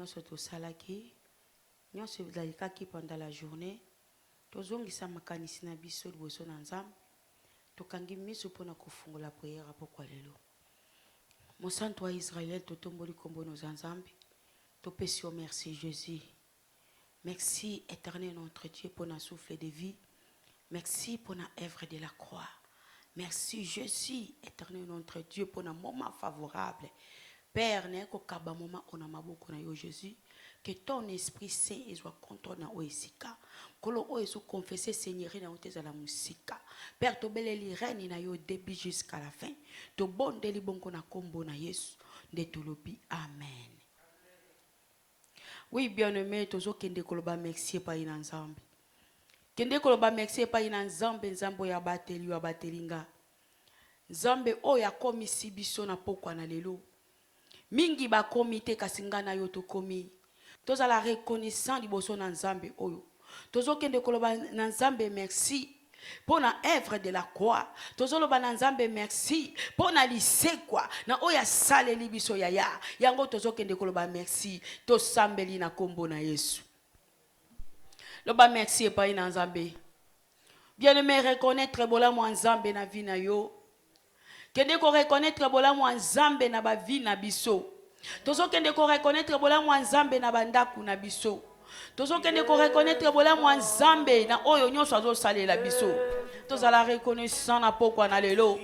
nyonso tosalaki nyonso ezalikaki pendant la journée tozongisa makanisi na biso liboso na Nzambe tokangi miso mpona kofungola prière pokwa lelo. Mosantu wa Israël totomboli kombo nos Nzambe topesi yo merci Jésus. Merci éternel notre Dieu pour notre souffle de vie. Merci pour notre œuvre de la croix. Merci Jésus éternel notre Dieu pour notre moment favorable. Père, neko kaba moment on a maboko na yo Jésus, que ton esprit saint soit contre na oesika. Kolo o esu confesser Seigneur na oteza la musika. Père, to beleli reine na yo début jusqu'à la fin. To bondeli bonko na kombo na Yesu de tolobi amen. Oui, bien-aimé, tozo kende koloba merci pa ina Nzambe. Kende koloba merci pa ina Nzambe, Nzambe ya bateli wa batelinga. Nzambe o ya komisi biso na pokwa na lelo. Mingi ba komite kasinga na yo to komi. Toza la reconnaissant liboso na Nzambe oyo. Tozo kende koloba na Nzambe merci pour na œuvre de la croix. Tozo loba na Nzambe merci pour na lisekwa na oya sale libiso yaya. Yango tozo kende koloba merci to sambeli na kombo na Yesu. Loba merci pa ina Nzambe. Bien-aimé, reconnaître bola mo Nzambe na vie na yo. Kende ko reconnaître bola mo Nzambe na ba vie na biso. Tozo kende ko reconnaître bola mo Nzambe na bandaku na biso. Tozo kende ko reconnaître bola mo Nzambe na oyo nyonso azo salela biso. Toza la reconnaissant na pokwa na lelo.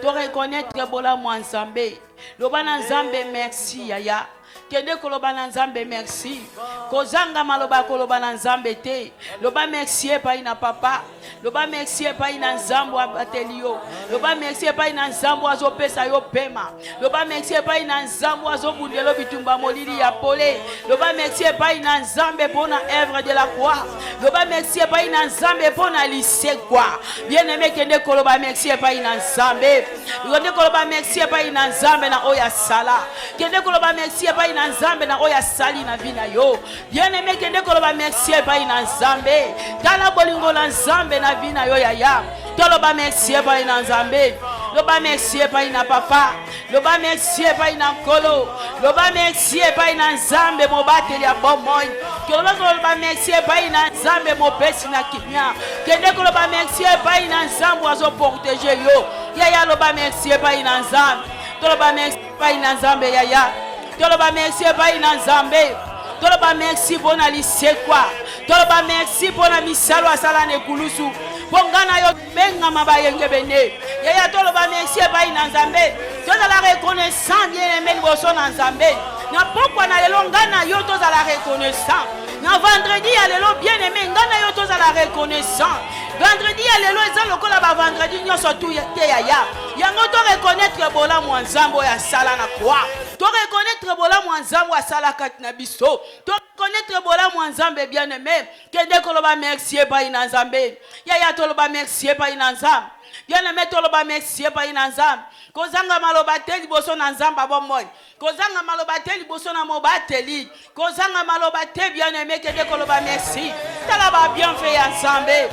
To reconnaître bola mo Nzambe. Loba na Nzambe merci yaya. Kende koloba na Nzambe merci. Kozanga maloba koloba na Nzambe te. Loba merci pa ina papa. Loba merci pa ina Nzambe abatelio. Loba merci pa ina Nzambe azopesa yo pema. Loba merci pa ina Nzambe azobundelo bitumba molili ya pole. Loba merci pa ina Nzambe pona œuvre de la croix. Loba merci pa ina Nzambe pona lisekwa. Bien-aimé kende koloba merci pa ina Nzambe. Kende koloba merci pa ina Nzambe na oya sala. Kende koloba merci pa ina Nzambe na oya sali na vina yo. Bien-aimé kende koloba merci pa ina Nzambe. Tala bolingo la Nzambe na vina yo yaya. Toloba merci pa ina Nzambe. Loba merci pa ina papa. Loba merci pa ina kolo. Loba merci pa ina Nzambe mobateli ya bomoy. Koloba merci pa ina Nzambe mopesi na kimia. Kende koloba merci pa ina Nzambe azo protéger yo. Yaya loba merci pa ina Nzambe. Toloba merci pa ina Nzambe yaya. Toloba merci pa ina Nzambe. Toloba merci bona lisekwa. Toloba merci bona misalo asala ne kulusu. Bongana yo benga mabayenge bene. Yaya toloba merci pa ina Nzambe. Toza la reconnaissant bien aimé liboso na Nzambe. Na pokwa na lelo ngana yo toza la reconnaissant. Na vendredi ya lelo bien aimé ngana yo toza la reconnaissant. Vendredi ya lelo eza lokola ba vendredi nyonso tu te yaya. Yango to reconnaître bola mo Nzambe ya sala na croix. To reconnaître bola mo Nzambe ya sala kati na biso. To reconnaître bola mo Nzambe bien aimé. Kende koloba merci pa ina Nzambe. Yaya toloba merci pa ina Nzambe. Bien aimé toloba merci pa ina Nzambe. Kozanga maloba te liboso na Nzambe bomoy. Kozanga maloba te liboso na mobateli. Kozanga maloba te bien aimé kende koloba merci. Tala ba bien fait Nzambe.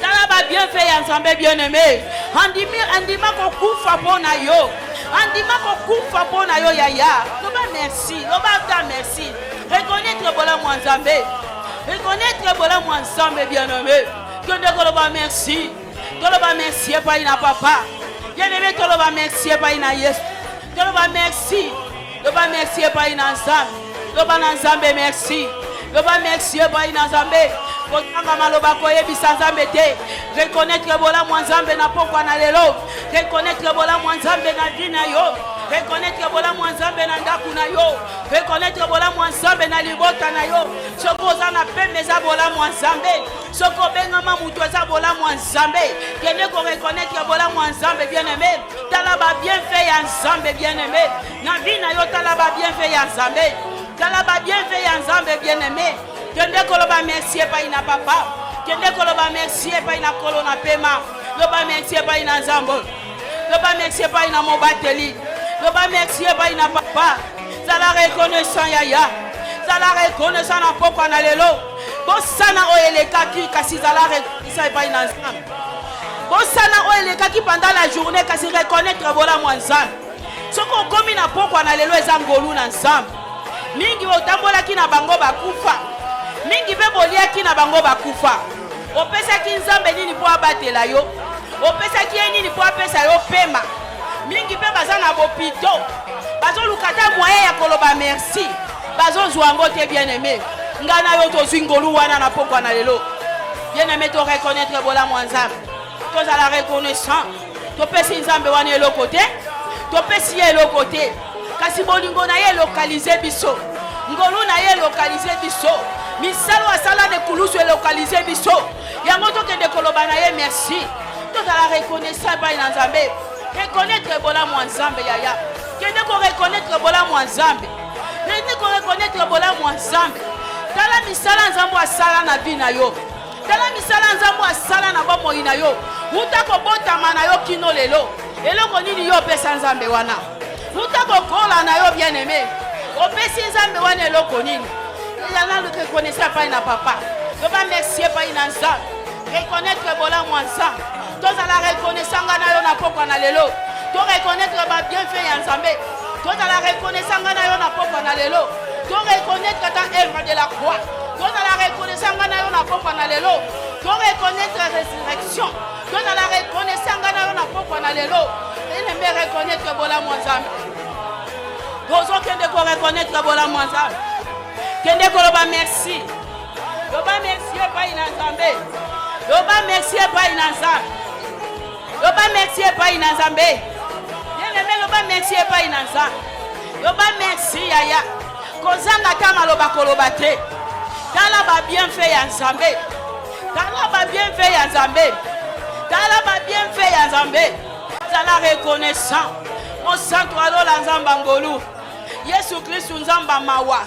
Tala ba bien fait Nzambe bien aimé. Andima ko kufa pona yo. Andima ko kufa pona yo yaya. Loba merci, loba ta merci. Reconnaître bola mo Nzambe. Reconnaître bola mo Nzambe bien aimé. Kende koloba merci. Toloba merci pa ina papa. Bien aimé toloba merci pa ina Yesu. Toloba merci. Loba merci pa ina Nzambe. Loba na Nzambe merci. Loba merci pa ina Nzambe. Kotanga maloba koyebisa Nzambe te. Reconnaître bola mo Nzambe na pokwa na lelo. Reconnaître bola mo Nzambe na dina yo. Reconnaître bola mo Nzambe na ndaku na yo. Reconnaître bola mo Nzambe na libota na yo. Soko za na pembe za bola mo Nzambe. Soko benga mamutu za bola mo Nzambe. Kende ko reconnaître bola mo Nzambe bien aimé. Tala ba bien fait ya Nzambe bien aimé. Na vie na yo tala ba bien fait ya Nzambe. Tala ba bien fait ya Nzambe bien aimé. Kende koloba merci pa ina papa. Kende koloba merci pa ina kolona pema. Loba merci pa ina Nzambe. Loba merci pa ina mobateli. Loba merci pa ina papa. Zala reconnaissant yaya. Zala reconnaissant na pokwa na lelo. Bosana oyeleka ki kasi zala reconnaissant pa ina Nzambe. Bosana oyeleka ki pendant la journée kasi reconnaître bola mo Nzambe. Soko komi na pokwa na lelo eza ngolu na Nzambe. mingi otambolaki na bango bakufa, mingi pe boliaki na bango bakufa. Opesaki nzambe nini po abatela yo? Opesaki ye nini po apesa yo pema? Mingi pe baza na bopito, bazolukata moyen ya koloba merci, bazozwa yango te bien-aimé. Nga na yo tozwi ngolu wana na pokwa na lelo. Bien-aimé, to reconnaître bolamu ya nzambe, tozala reconnaissant, topesi nzambe wana eloko te, topesi ye eloko te, kasi bolingo na ye lokalize biso, ngolu na ye lokalize biso, misalo asala de kulusu lokalize biso, yango tokende koloba na ye merci. Tozala reconnaissant epai na nzambe. Reconnaître bolamu ya nzambe yaya, kende ko reconnaître bolamu ya nzambe, kende ko reconnaître bolamu ya nzambe. Tala misala nzambe asala na vie na yo, tala misala nzambe asala na bomoi na yo, muta kobotama na yo kino lelo. Eloko nini yo pesa nzambe wana? Muta kokola na yo bien-aimé, opesi nzambe wana eloko nini? Yana reconnaître epai na papa, yoba merci epai na nzambe. Reconnaître bolamu ya nzambe. Tozala reconnaissant na yo na pokwa na lelo. To reconnaître ba bienfait ya nzambe. Tozala reconnaissant na yo na pokwa na lelo. To reconnaître ta œuvre de la croix. Tozala reconnaissant na yo na pokwa na lelo. To reconnaître résurrection. Tozala reconnaissant na yo na pokwa na lelo. Et me reconnaître bolamu ya nzambe. Tozo kende ko reconnaître bolamu ya nzambe. Kende ko loba merci. Loba merci epai na nzambe. Loba merci epai na nzambe. Loba merci epai na nzambe. Bien-aimé, loba merci epai na nzambe. Loba merci yaya. Kozanga ta maloba koloba te. Tala ba bienfait ya nzambe. Tala ba bienfait ya nzambe. Tala ba bienfait ya nzambe. Tala reconnaissant. Mon santo alola nzamba ngolu. Yesu Kristu nzamba mawa.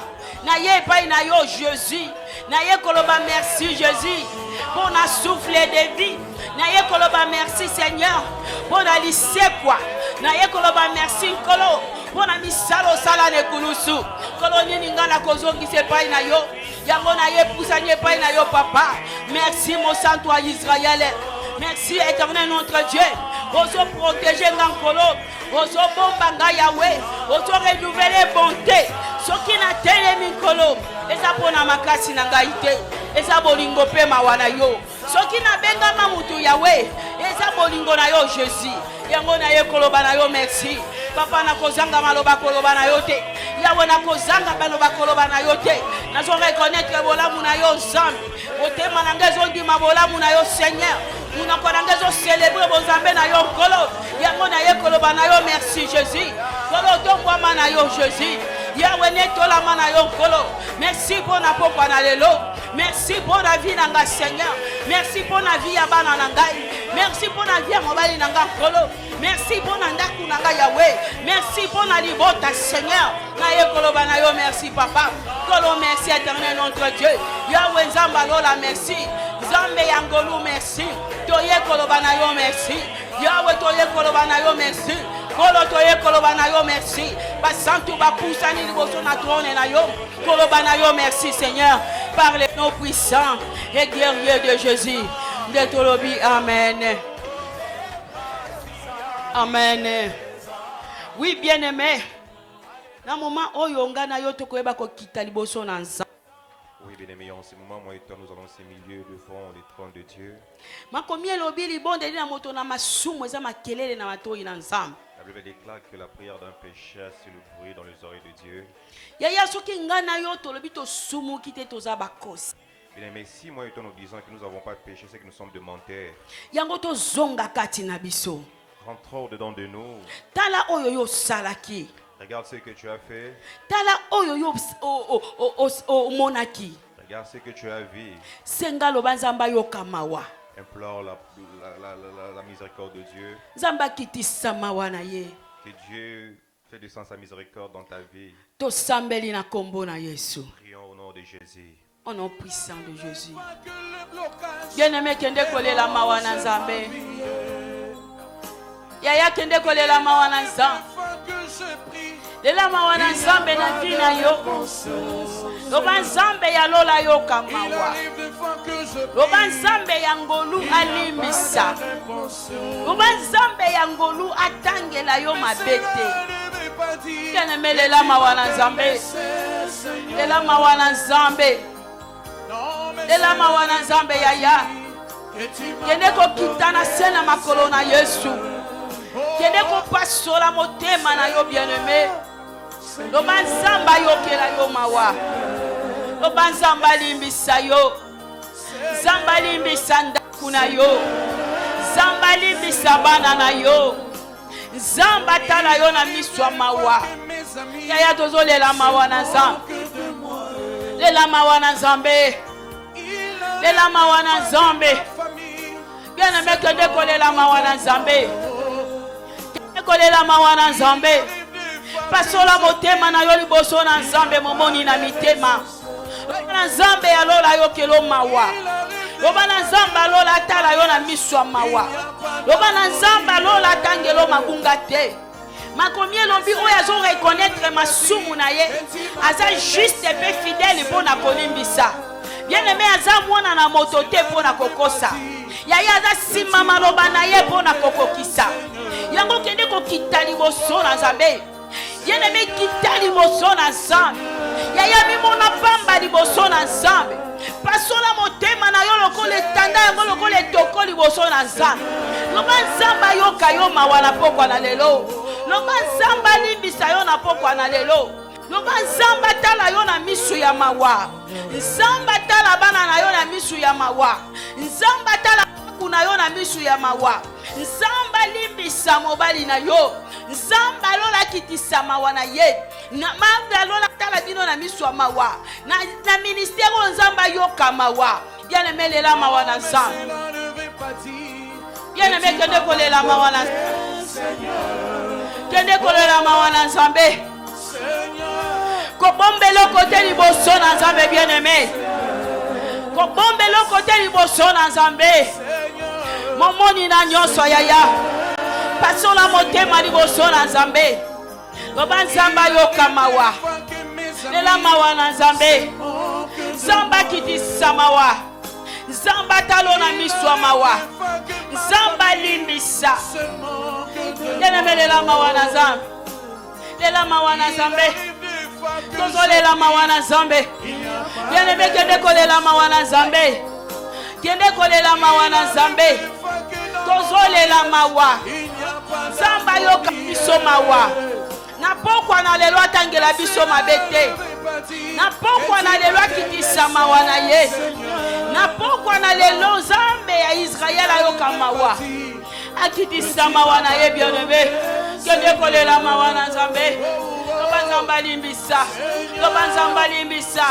Na ye epai na yo Jésus. Na ye koloba merci Jésus. Pour na souffle de vie. Na ye koloba merci Seigneur. Pour na lisekwa. Na ye koloba merci nkolo. Pour na misalo sala ne kulusu. Kolo nini ngala kozongi sepai na yo. Yango na ye poussani epai na yo papa. Merci mon santo à Israël. Merci éternel notre Dieu. Oso protéger ngankolo. Oso bomba nga Yahweh. Oso renouveler bonté. Soki na telemi nkolo. Eza pona makasi na ngai te. Eza bolingo pe mawana yo. Soki na benga mamutu Yahweh. Eza bolingo na yo Jésus. Yango na ye koloba na yo merci. Papa na kozanga maloba koloba na yo te. Yahweh na kozanga baloba koloba na yo te. Nazo reconnaître bolamu na yo nzambe. Otema na ngezo ndima bolamu na yo Seigneur. Muna kwa ngezo célébrer bonzambe na yo nkolo. Yango na ye koloba na yo merci Jésus. Kolo tongwa na yo Jésus. Yahweh netola mana yo nkolo. Merci pour na pokwa na lelo. Merci pour la vie nanga Seigneur. Merci pour la vie ya bana nangai. Merci pour la vie ya mobali nanga nkolo. Merci pour na ndaku nanga Yahweh. Merci pour na libota Seigneur. Na ye koloba na yo merci papa. Kolo merci éternel notre Dieu. Yahweh nzamba lola merci. Zambe yangolu merci. Toye koloba na yo merci. Yahweh toye koloba na yo merci. Kolo toye koloba na yo merci. Basantu bapusani liboso na trône na yo. Koloba na yo merci Seigneur. Par les noms puissants et guerriers de Jésus. De Tolobi, amen. Amen. Oui, bien-aimé. Dans le moment où yonga na yo tokoyeba ko kita liboso na nza. Oui, bien-aimé, en ce moment, moi et toi, nous allons ces milieux devant les trônes de Dieu. La Bible déclare que la prière d'un pécheur, c'est le bruit dans les oreilles de Dieu. Bien-aimé, si moi et toi nous disons que nous n'avons pas péché, c'est que nous sommes des menteurs. Rentrons dedans de nous. Regarde ce que tu as fait. Regarde ce que tu as vu. Implore la miséricorde de Dieu. Que Dieu fait descendre sa miséricorde dans ta vie. Prions au nom de Jésus. Au nom puissant de Jésus. Bien-aimé, kende kole la mawana nzambe. Yaya kende kole la mawana nzambe. De la mawana nzambe na vina yo. Loba nzambe ya lola yo kamawa. Loba nzambe ya ngolu alimisa. Loba nzambe ya ngolu atangela yo mabete. Bien-aimé, le la mawana nzambe. lela mawa na nzambe lela mawa na nzambe yaya kende kokita na se na makolo na Yesu kende kopasola motema na yo bien-aimé loba nzambe ayokela yo mawa loba nzambe alimbisa yo nzambe alimbisa ndaku na yo nzambe alimbisa bana na yo nzambe atala yo na miso ya mawa yaya tozolela mawa na nzambe lela mawa na nzambe lela mawa na nzambe bien-aimé kende kolela mawa na nzambe kende kolela mawa na nzambe pasola motema na yo liboso na nzambe momoni na mitema loba na nzambe alola yo kelo mawa loba na nzambe alola atala yo na miso ya mawa loba na nzambe alola atangelo mabunga te makomi elobi oyo azoreconnaître masumu na ye aza juste mpe fidèle mpo na kolimbisa bien-aimé aza mwana na moto te mpo na kokosa yaya aza nsima maloba na ye mpo na kokokisa yango kende kokita liboso na nzambe bien-aimé kita liboso na nzambe yaya mimona pamba liboso na nzambe pasola motema na yo lokola etanda yango lokola etoko liboso na nzambe loba nzambe ayoka yo mawa na pokwa na lelo loba nzambe alimbisa yo na pokwa na lelo loba nzambe atala yo na misu ya mawa nzambe atala bana na yo na misu ya mawa nzambe atala kuna yo na misu ya mawa nzambe alimbisa mobali na yo nzambe alola kitisa mawa na ye manga alola tala bino na misu ya mawa na ministère oyo nzambe ayoka mawa bien-aimé lela mawa na nzambe bien-aimé kende kolela mawa na kende kolela mawa na nzambe kobombela kote liboso na nzambe bien-aimé kobombela kote liboso na nzambe momoni na nyonso yaya pasola motema liboso na nzambe loba nzambe ayoka mawa lela mawa na nzambe nzambe akitisa mawa nzambe atalo na miso ya mawa nzambe alimbisa bien-aimé lela mawa na nzambe lela mawa na nzambe tozolela mawa na nzambe bien-aimé kende kolela mawa na nzambe kende kolela mawa na nzambe tozolela mawa nzambe ayoka biso mawa na pokwa na lelo atangela biso mabe te na pokwa na lelo akitisa mawa na ye na pokwa na lelo nzambe ya Israel ayoka mawa akitisa mawa na ye bien-aimé kende kolela mawa na nzambe loba nzambe alimbisa loba nzambe alimbisa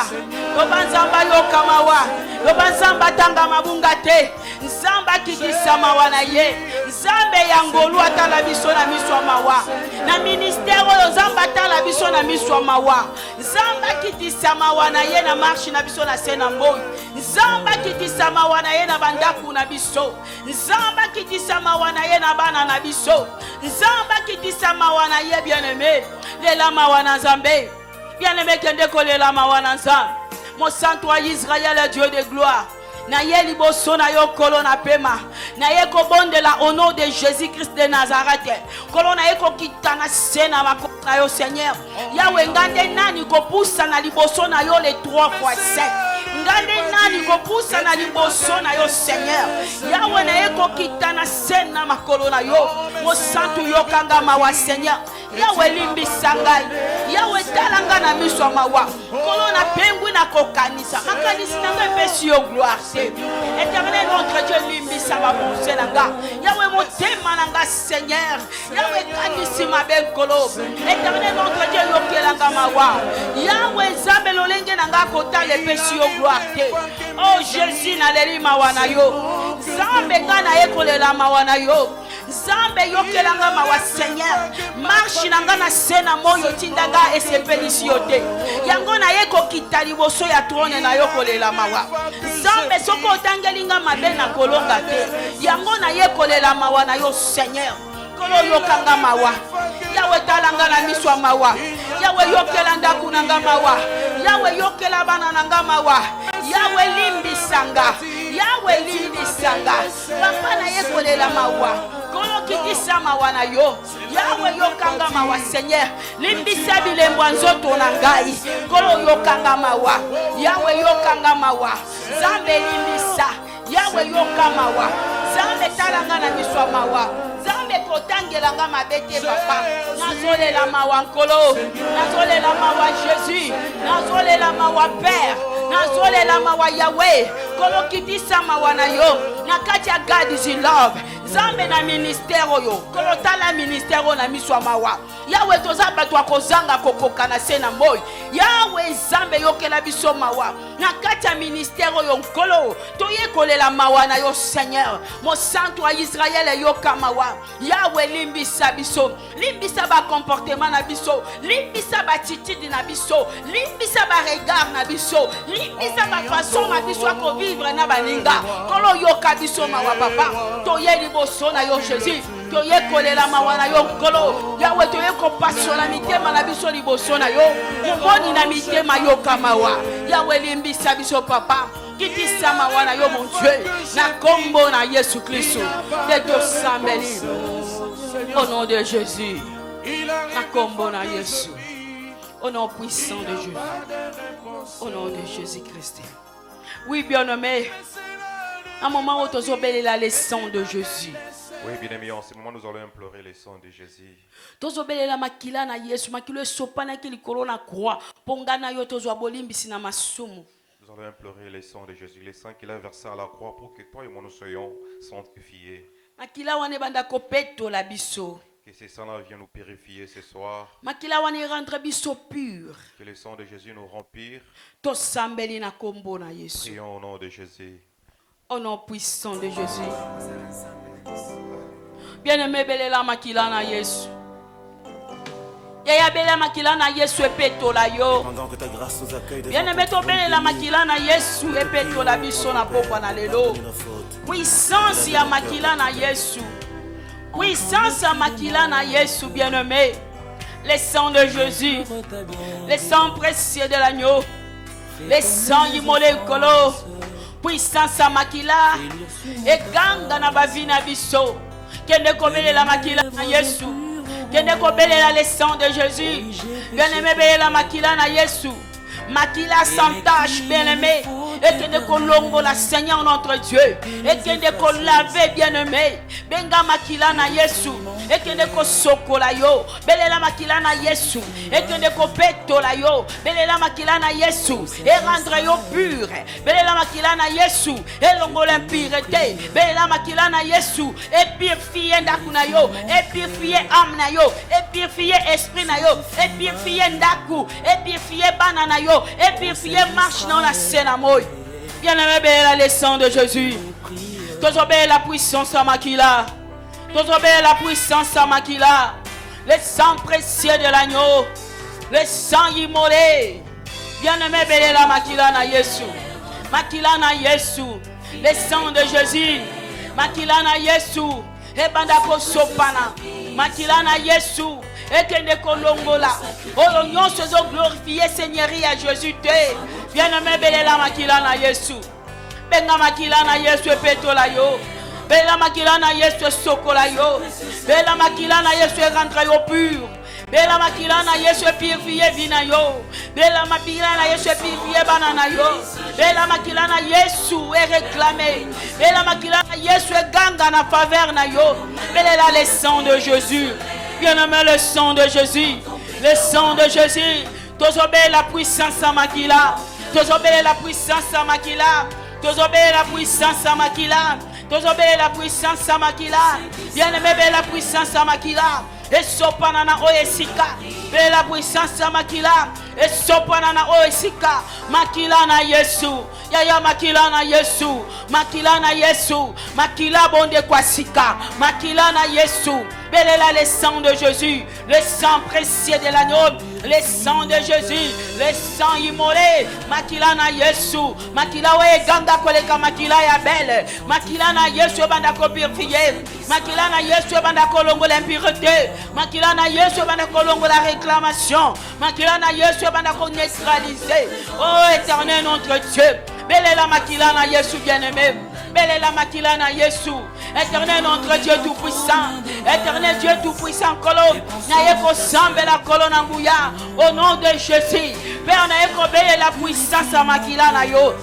loba nzambe ayoka mawa loba nzambe atanga mabunga te nzambe akitisa mawa na ye nzambe ya ngolu atala biso na miso ya mawa na ministère oyo nzambe atala biso na miso ya mawa nzambe akitisa mawa na ye na marche na biso na se na mboyi nzambe akitisa mawa na ye na bandaku na biso nzambe akitisa mawa na ye na bana na biso nzambe akitisa mawa na ye bien-aimé lela mawa na nzambe bien-aimé kende kolela mawa na nzambe mosantu wa Israël Dieu de gloire na ye liboso na yo kolo na pema na ye kobondela au nom de Jésus-Christ de Nazareth kolo na ye kokita na se na makolo na yo Seigneur yawe ngande nani kopusa na liboso na yo les 3 fois 7 ngande nani kopusa na liboso na yo Seigneur yawe na ye kokita na se na makolo na yo mosantu yokanga mawa Seigneur yawe limbisa ngai yawe talanga na miso mawa kolo na pengwi na kokanisa makanisi na ngai pesi yo gloire te Éternel notre Dieu limbisa mabonse na nga yawe motema na nga Seigneur yawe kanisi mabe kolo Éternel notre Dieu yokelanga mawa yawe nzambe lolenge na nga kotala pesi yo gloire te oh Jésus na leli mawa na yo nzambe nga na ye kolela mawa na yo nzambe yokelanga mawa Seigneur marche nanga na sena moyo tindanga esepelisi yo te yango na ye kokita liboso ya trône na yo kolela mawa nzambe soko otangelinga mabe na kolonga te yango na ye kolela mawa na yo Seigneur kolo yokanga mawa yawe talanga na miso mawa yawe yokela ndaku nanga mawa yawe yokela bana nanga mawa yawe limbisanga yawe limbisanga papa na ye kolela mawa kolo kitisa mawa na yo. Yawe yokanga mawa Seigneur. Limbisa bilembo nzoto na ngai. Kolo yokanga mawa. Yawe yokanga mawa. Zambe limbisa. Yawe yokanga mawa. Zambe talanga na miswa mawa. Zambe kotangelanga mabete papa. Nazolela mawa nkolo. Nazolela mawa Jésus. Nazolela mawa Père. Nazolela mawa Yahweh. Kolo kitisa mawa na yo. Nakati ya God is in love. Zambe na ministère oyo. Kolo tala ministère na miswa mawa. Yawe tozaba twa kozanga kokoka na sena moy. Yawe zambe yokela biso mawa. Nakati ya ministère oyo nkolo. Toye kolela mawa na yo Seigneur. Mo santo wa Israël yoka mawa. Yawe limbisa biso. Limbisa ba comportement na biso. Limbisa ba attitude na biso. Limbisa ba regard na biso. Limbisa ba façon na biso ko vivre na baninga. Kolo yoka biso mawa papa. Toye liboso na yo Jésus. Toye kolela mawa na yo kolo. Yawe toye compassion na mitema na biso liboso na yo. Moni na mitema yoka mawa. Yawe limbisa biso papa. Kitisa mawa na yo mon Dieu. Na kombo na Yesu Kristo. De Dieu sambeli. Au nom de Jésus. Na kombo na Yesu. Au nom puissant de Jésus. Au nom de Jésus-Christ. Oui, bien-aimé. À un moment où tu as obéi la leçon de Jésus. Oui, bien-aimés, en ce moment, nous allons implorer les sangs de Jésus. Tu as obéi la makila na Yesu. Makilo sopana kili korona croix. Pongana yo tu as bolimbisi na masumu. Nous allons implorer les sangs de Jésus, les sangs qu'il a versés à la croix pour que toi et moi nous soyons sanctifiés. Makila wane banda kopeto la biso. Que ces sangs-là viennent nous purifier ce soir. Makila wane rendre biso pur. Que le sang de Jésus nous remplir. To sambeli na kombo na Yesu. Prions au nom de Jésus. Au nom puissant de Jésus. Bien-aimé, belela makila na Yesu. Yaya bela makila na Yesu epeto la yo. Pendant que ta grâce nous accueille devant Bien-aimé, to belela makila na Yesu epeto la biso na pokwa na lelo. nos fautes. Puissance ya makila na Yesu. Puissance ya makila na Yesu, bien-aimé. Le sang de Jésus. Le sang précieux de l'agneau. Le sang immolé kolo. Puissance ya makila. E ganga na bavina biso. Kende kobelela makila na Yesu. Kende kobelela le sang de Jésus. Bien-aimé, belela makila na Yesu. Makila sans tache, bien-aimé. Et que de kolongo la Seigneur notre Dieu. Et que de ko laver, bien-aimé. Benga makila na Yesu. Et que de ko soko la yo. Belela makila na Yesu. Et que de ko peto la yo. Belela makila na Yesu. Et rendre yo pur. Belela makila na Yesu. Et longo l'impureté. Belela makila na Yesu. Et purifier ndaku na yo. Et purifier âme na yo. Et purifier esprit na yo. Et purifier ndaku. Et purifier banana yo. Et purifier marche dans la scène à moi. Bien-aimé, béla le sang de Jésus. Tous obéis la puissance à Makila. Tous obéis la puissance à Makila. Le sang précieux de l'agneau. Le sang immolé. Bien-aimé, béla la Makila na Yesu. Makila na Yesu. Le sang de Jésus. Makila na Yesu. Et bandako sopana. Makila na Yesu. Et que ne kolongola. Oh, l'union se glorifier Seigneurie à Jésus. Bien-aimé, béla makila na Yesu. Benga makila na Yesu petola yo. Bela makila na Yesu sokola yo. Bela makila na Yesu rentre yo pur. Bela makila na Yesu purifier vina yo. Bela makila na Yesu purifier banana yo. Bela makila na Yesu est réclamé. Bela makila na Yesu ganga na faveur na yo. Bela le sang de Jésus. Bien-aimé, le sang de Jésus. Le sang de Jésus. Tous obéis la puissance à Makila. Tous obéis la puissance à Makila. Tous obéis la puissance à Makila. Tous obéis la puissance à Makila. Bien-aimé, la puissance à Makila. Et sopanana oesika. Belle la puissance à Makila. Et sopanana oesika. Makila na Yesu. Yaya makila na Yesu. Makila na Yesu. Makila bonde kwasika. Makila na Yesu. Belle est le sang de Jésus. Le sang précieux de l'agneau. Le sang de Jésus. Le sang immolé. Makila na Yesu. Makila we ganga koleka makila ya belle. Makila na Yesu banda ko purifier. Makila na Yesu banda ko longo l'impureté. Makila na Yesu banda ko longo la réclamation. Makila na Yesu banda ko neutraliser. Oh éternel notre Dieu. Belle est la makila na Yesu bien-aimé. Belle est la makila na Yesu. Éternel notre Dieu tout-puissant, éternel Dieu tout-puissant, Kolo, Naeko Sambe la colonne Angouya, au nom de Jésus, Père Naeko Beye la puissance à Makila Nayo.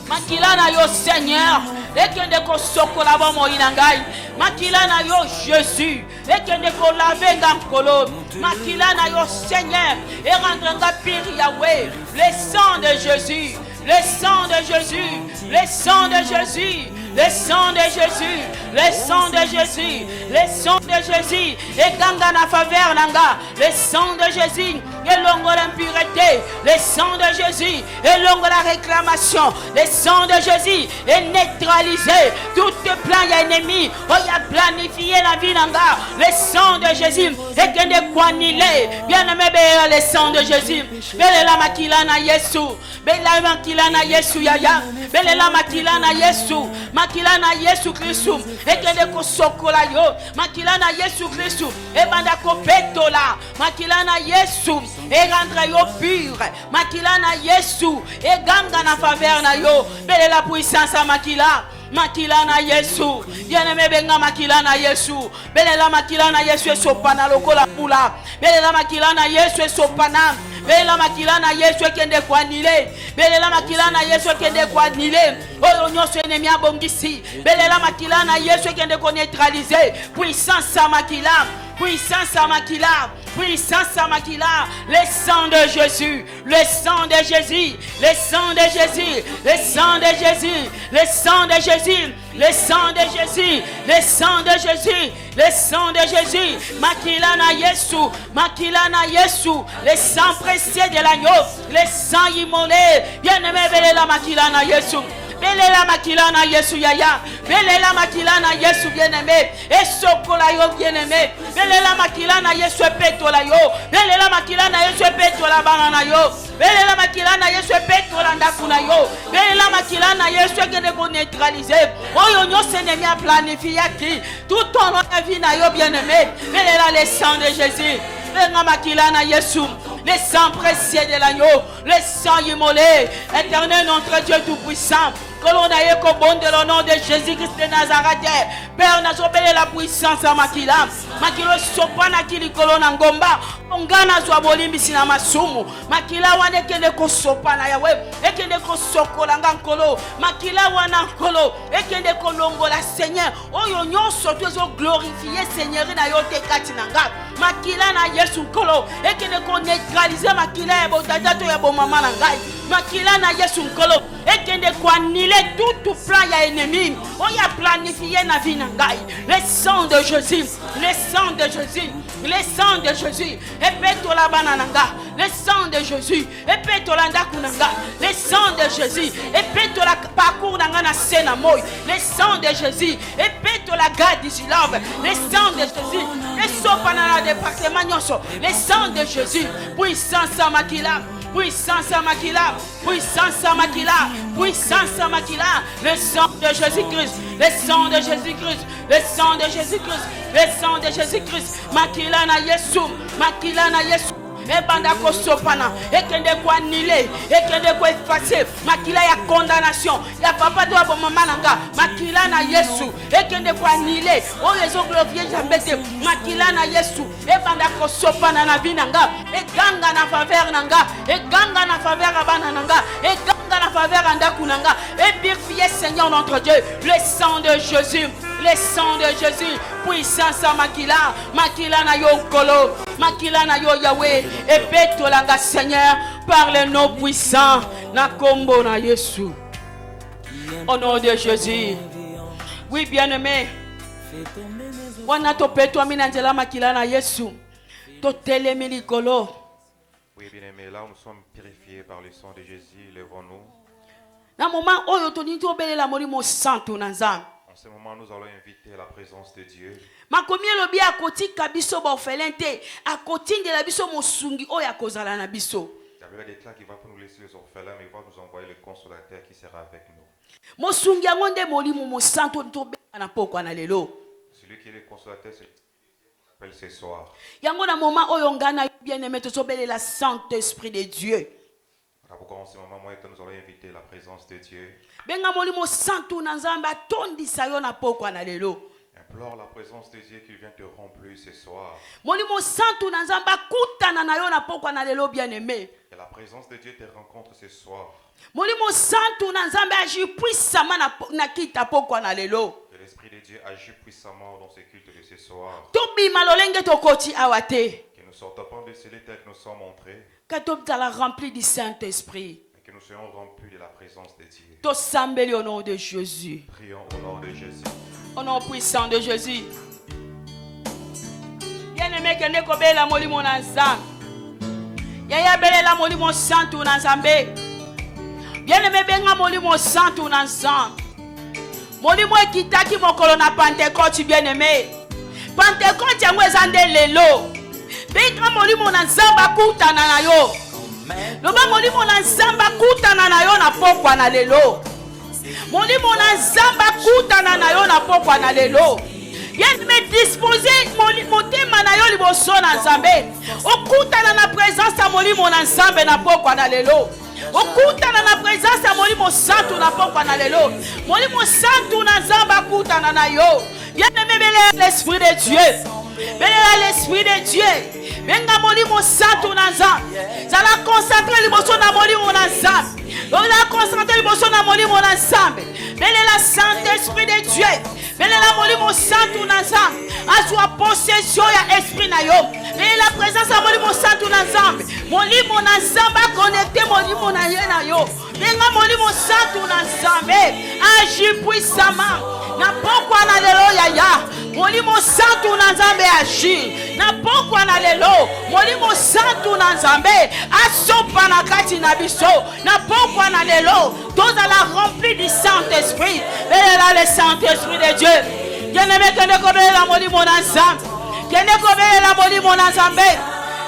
Makila na yo Seigneur, ekende ko sokola ba mo inangai. Makila na yo Jésus, ekende ko laver ngakolo. Makila na yo Seigneur, et rendre nga pire Yahweh. Le sang de Jésus, le sang de Jésus, le sang de Jésus. Le sang de Jésus, le sang de Jésus, le sang de Jésus, et ganga na faveur nanga, le sang de Jésus, et longo l'impureté, le sang de Jésus, et longo la réclamation, le sang de Jésus, et neutraliser tout plan y a ennemi, oh y a planifié la vie nanga, le sang de Jésus, et que ne quoi nilé, bien aimé le sang de Jésus, belle la makila na Yesu, belle la makila na Yesu yaya, belle la makila na Yesu, makila na Yesu Kristu ekende ko sokola yo makila na Yesu Kristu e banda ko petola makila na Yesu e rendre yo pur makila na Yesu e ganga na faveur na yo belle la puissance à makila makila na Yesu bien-aimé benga makila na Yesu belle la makila na Yesu e sopana lokola pula belle la makila na Yesu e sopana Bela makila na Yesu ekende kwa nile. Bela makila na Yesu ekende kwa nile. Oyo nyonso ennemi abongisi. Bela makila na Yesu ekende ko neutraliser. Puissance à makila. Puissance à makila. Puissance à makila. Le sang de Jésus. Le sang de Jésus. Le sang de Jésus. Le sang de Jésus. Le sang de Jésus. Le sang de Jésus. Le sang de Jésus. Le sang de Jésus. Makila na Yesu. Makila na Yesu. Le sang précieux de l'agneau. Le sang immolé. Bien-aimé, Belela makila na Yesu. Belela makila na Yesu yaya. Belela makila na Yesu bien-aimé. Et sokola yo bien-aimé. Belela makila na Yesu petola yo. Belela makila na Yesu petola banana yo. Belela makila na Yesu petola ndakuna yo. Belela makila na Yesu kende ko neutraliser. Oyo nyose ennemi a planifié qui tout ton la vie na yo bien-aimé. Belela le sang de Jésus. Belela makila na Yesu. Le sang précieux de l'agneau, le sang immolé, éternel notre Dieu tout-puissant, que l'on a eu qu'au bon de le nom de Jésus-Christ de Nazareth, Père, n'a sobé la puissance à Makila, Makilo sopana kili kolona ngomba, ongana zwa bolimbi sina masumu, Makila wane kende ko sopana yawe, ekende ko sokola ngankolo, Makila wana nkolo, ekende ko longo la Seigneur, oyo nyonso tuzo glorifier Seigneur na yote katinanga, Makila na Yesu nkolo, ekende ko neutraliser makila ya botatato ya bomama na ngai, Makila na Yesu nkolo, ekende ko annuler tout plan ya ennemi, oya planifier na vie na ngai, le sang de Jésus, le sang de Jésus, le sang de Jésus, epето la banananga, le sang de Jésus, epето la ndakunanga, le sang de Jésus, epето la parcours nanga na sena moy, le sang de Jésus, epето la garde du love, le sang de Jésus, le sopana na département nyonso, le sang de Jésus, puissance à makila. Puissance à Makila, puissance à Makila, puissance à Makila, le sang de Jésus-Christ, le sang de Jésus-Christ, le sang de Jésus-Christ, le sang de Jésus-Christ, Makila na Yesu, Makila na Yesu. Et banda ko sopana, et kende ko annulé, et kende ko effacé, makila ya condamnation, ya papa to abo mama nanga, makila na Yesu, et kende ko annulé, o les glorifier jambete, makila na Yesu, et banda ko sopana na vinanga, et ganga na faveur nanga, et ganga na faveur abana nanga, et ganga na faveur andakunanga, et purifier Seigneur notre Dieu, le sang de Jésus. Le sang de Jésus, puissance à Makila, Makila na yo kolo, Makila na yo Yahweh, et pète langa Seigneur, par le nom puissant, na kombo na Yesu. Au nom de Jésus. Oui, bien-aimé. Wana to peto amina njela Makila na Yesu. To telemi likolo. Oui, bien-aimé, là nous sommes purifiés par le sang de Jésus, levons-nous. Na moment oyo to ni to belela molimo santo na nzambe. En ce moment, nous allons inviter la présence de Dieu. Makomi lobi akotika biso ba orphelinte, akotinde la biso mosungi oya kozala na biso. Il y avait des qui va pour nous laisser les orphelins, mais il va nous envoyer le consolateur qui sera avec nous. Mosungi yangonde molimo mo santo to be na poko na lelo. Celui qui est le consolateur, c'est appelle ce soir. Yango na moment oyo ngana bien-aimé to sobele la Saint-Esprit de Dieu. Pourquoi en ce moment, moi et toi, nous allons inviter la présence de Dieu. benga molimo santu na nzambe atondisa yo na pokwa na lelo. Implore la présence de Dieu qui vient te remplir ce soir. Molimo santu na nzambe akutana na yo na pokwa na lelo, bien-aimé. Que la présence de Dieu te rencontre ce soir. Molimo santu na nzambe agit puissamment na kita pokwa na lelo. Que l'Esprit de Dieu agit puissamment dans ce culte de ce soir. Tobima lolenge tokoti awate. Que nous ne sortons pas de ce lit tel que nous sommes entrés. Que tobzala rempli du Saint-Esprit. Mais que nous soyons remplis de la présence de Dieu. Tosambeli au nom de Jésus. Prions au nom de Jésus. Au nom puissant de Jésus. Bien-aimé, que ne kobela molimo na nzambe. Yaya belela molimo santu na nzambe. Bien-aimé, benga molimo santu na nzambe. Molimo ekitaki mokolo na Pentecôte, bien-aimé. Pentecôte yango ezande lelo. Benga molimo na nzambe akutana na yo. Loba molimo na nzambe akutana na yo na pokwa na lelo. Molimo na nzambe akutana na yo na pokwa na lelo. Bien-aimé, disposer motema na yo liboso na nzambe. Okutana na présence ya molimo na nzambe na pokwa na lelo. Okutana na présence ya molimo santu na pokwa na lelo. Molimo santu na nzambe akutana na yo. Bien-aimé, bénéla l'Esprit de Dieu. Bénéla l'Esprit de Dieu. Benga molimo santu na nzambe. Zala concentré liboso na molimo na nzambe. Zala concentré liboso na molimo na nzambe. Bénéla Saint-Esprit de Dieu. Bénéla molimo santu na nzambe. Azwa possession ya esprit na yo. Bénéla présence ya molimo santu na nzambe. Molimo na nzambe connecté molimo na ye na yo. Benga molimo santu na nzambe. Agis puissamment. Na pokwa na lelo yaya. Molimo santu na nzambe agir. Na pokwa na lelo. Molimo santu na nzambe asopa na kati na biso. Na pokwa na lelo. Tozala rempli du Saint-Esprit. Bénéla le Saint-Esprit de Dieu. Bien-aimé, kende kobela molimo na nzambe. Kende kobela molimo na nzambe.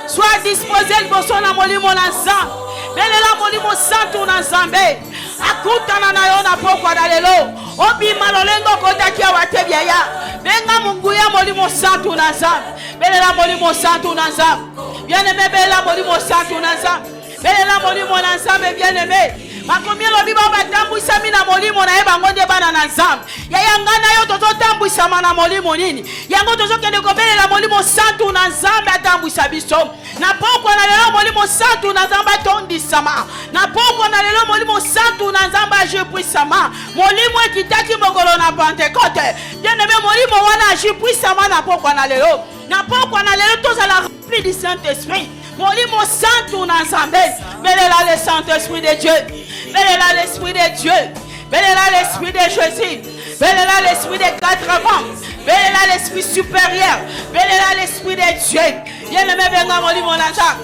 Sois disposé liboso na molimo na nzambe. Bénéla molimo santu na nzambe. Akutana na yo na pokwa na lelo. Obima lolengo kotaki awate biaya. Benga munguya molimo santu na nzambe. Bénéla molimo santu na nzambe. Bien-aimé, bénéla molimo santu na nzambe. Bénéla molimo na nzambe, bien-aimé. Makomi lobi ba batambwisami na molimo na yeba ngonde bana na nzambe. Yaya ngana yo tozo tambwisama na molimo nini. Yango tozo kende kobelela molimo santu na nzambe atambwisa biso. Na pokwa na lelo molimo santu na nzambe atondisama. Na pokwa na lelo molimo santu na nzambe agir puissamment. Molimo ekitaki mokolo na Pentecôte. Bien-aimé, molimo wana agir puissamment na pokwa na lelo. Na pokwa na lelo tozala rempli du Saint-Esprit. Molimo santu na nzambe. Bénéla le Saint-Esprit de Dieu. Bénéla l'Esprit de Dieu. Bénéla l'Esprit de Jésus. Bénéla l'Esprit des 4 vents. Bénéla l'Esprit supérieur. Bénéla l'Esprit de Dieu. Bien-aimé, benga molimo na nzambe.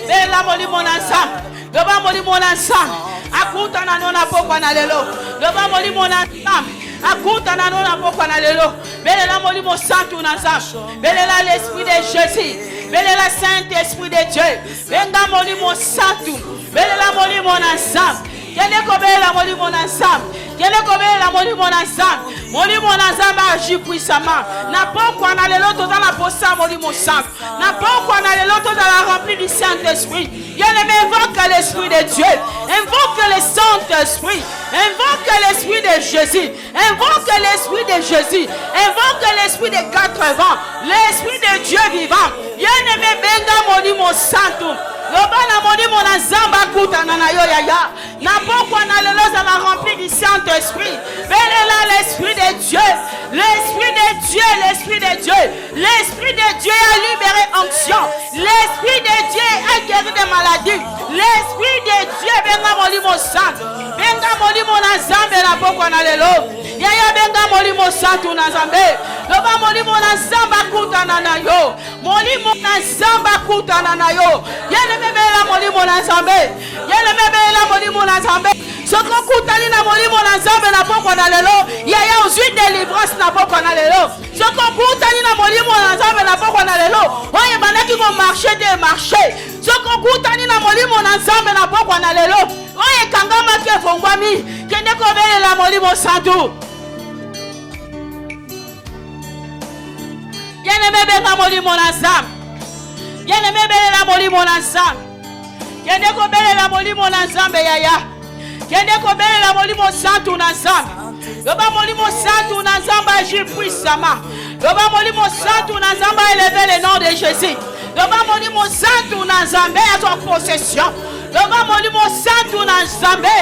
Bénéla molimo na nzambe. Loba molimo na nzambe. Akutana no na pokwa na lelo. Loba molimo na nzambe. Akutana no na pokwa na lelo. Bénéla molimo santu na nzambe. Bénéla l'Esprit de Jésus. Bénéla Saint-Esprit de Dieu. Benga molimo santu. Bénéla molimo na nzambe. Kende kobela molimo na nzambe. Kende kobela molimo na nzambe. Molimo na nzambe agit puissamment. Na pokwa na lelo tozala posa molimo santu. Na pokwa na lelo tozala rempli du Saint-Esprit. Bien-aimé, invoque l'Esprit de Dieu. Invoque le Saint-Esprit. Invoque l'Esprit de Jésus. Invoque l'Esprit de Jésus. Invoque l'Esprit des 4 vents. L'Esprit de Dieu vivant. Bien-aimé, benga molimo santu. Lobana molimo na nzambe akutana na yo yaya. Na pokwa na lelo zala rempli du Saint-Esprit. Bénéla l'Esprit de Dieu. L'Esprit de Dieu, l'Esprit de Dieu. L'Esprit de Dieu a libéré onction. L'Esprit de Dieu a guéri des maladies. L'Esprit de Dieu benga molimo santu. Benga molimo na nzambe na pokwa na lelo. Yaya benga molimo santu na nzambe. Loba molimo na nzambe akutana na yo. Molimo na nzambe akutana na yo. Bela molimo na nzambe. Yele mebela molimo na nzambe. Soko kutani na molimo na nzambe na pokwa na lelo. Yaya uzwi délivrance na pokwa na lelo. Soko kutani na molimo na nzambe na pokwa na lelo. Oye banaki ko marcher de marcher. Soko kutani na molimo na nzambe na pokwa na lelo. Oye kangama ke fongwami. Kende ko belela molimo santu. Yele mebela molimo na nzambe. Bien-aimé, bénéla molimo na nzambe. Kende kobelela molimo na Nzambe yaya. Kende kobelela molimo santu na Nzambe. Loba molimo santu na Nzambe agit puissamment. Loba molimo santu na Nzambe élever le nom de Jésus. Loba molimo santu na Nzambe à ton possession. Loba molimo santu na Nzambe.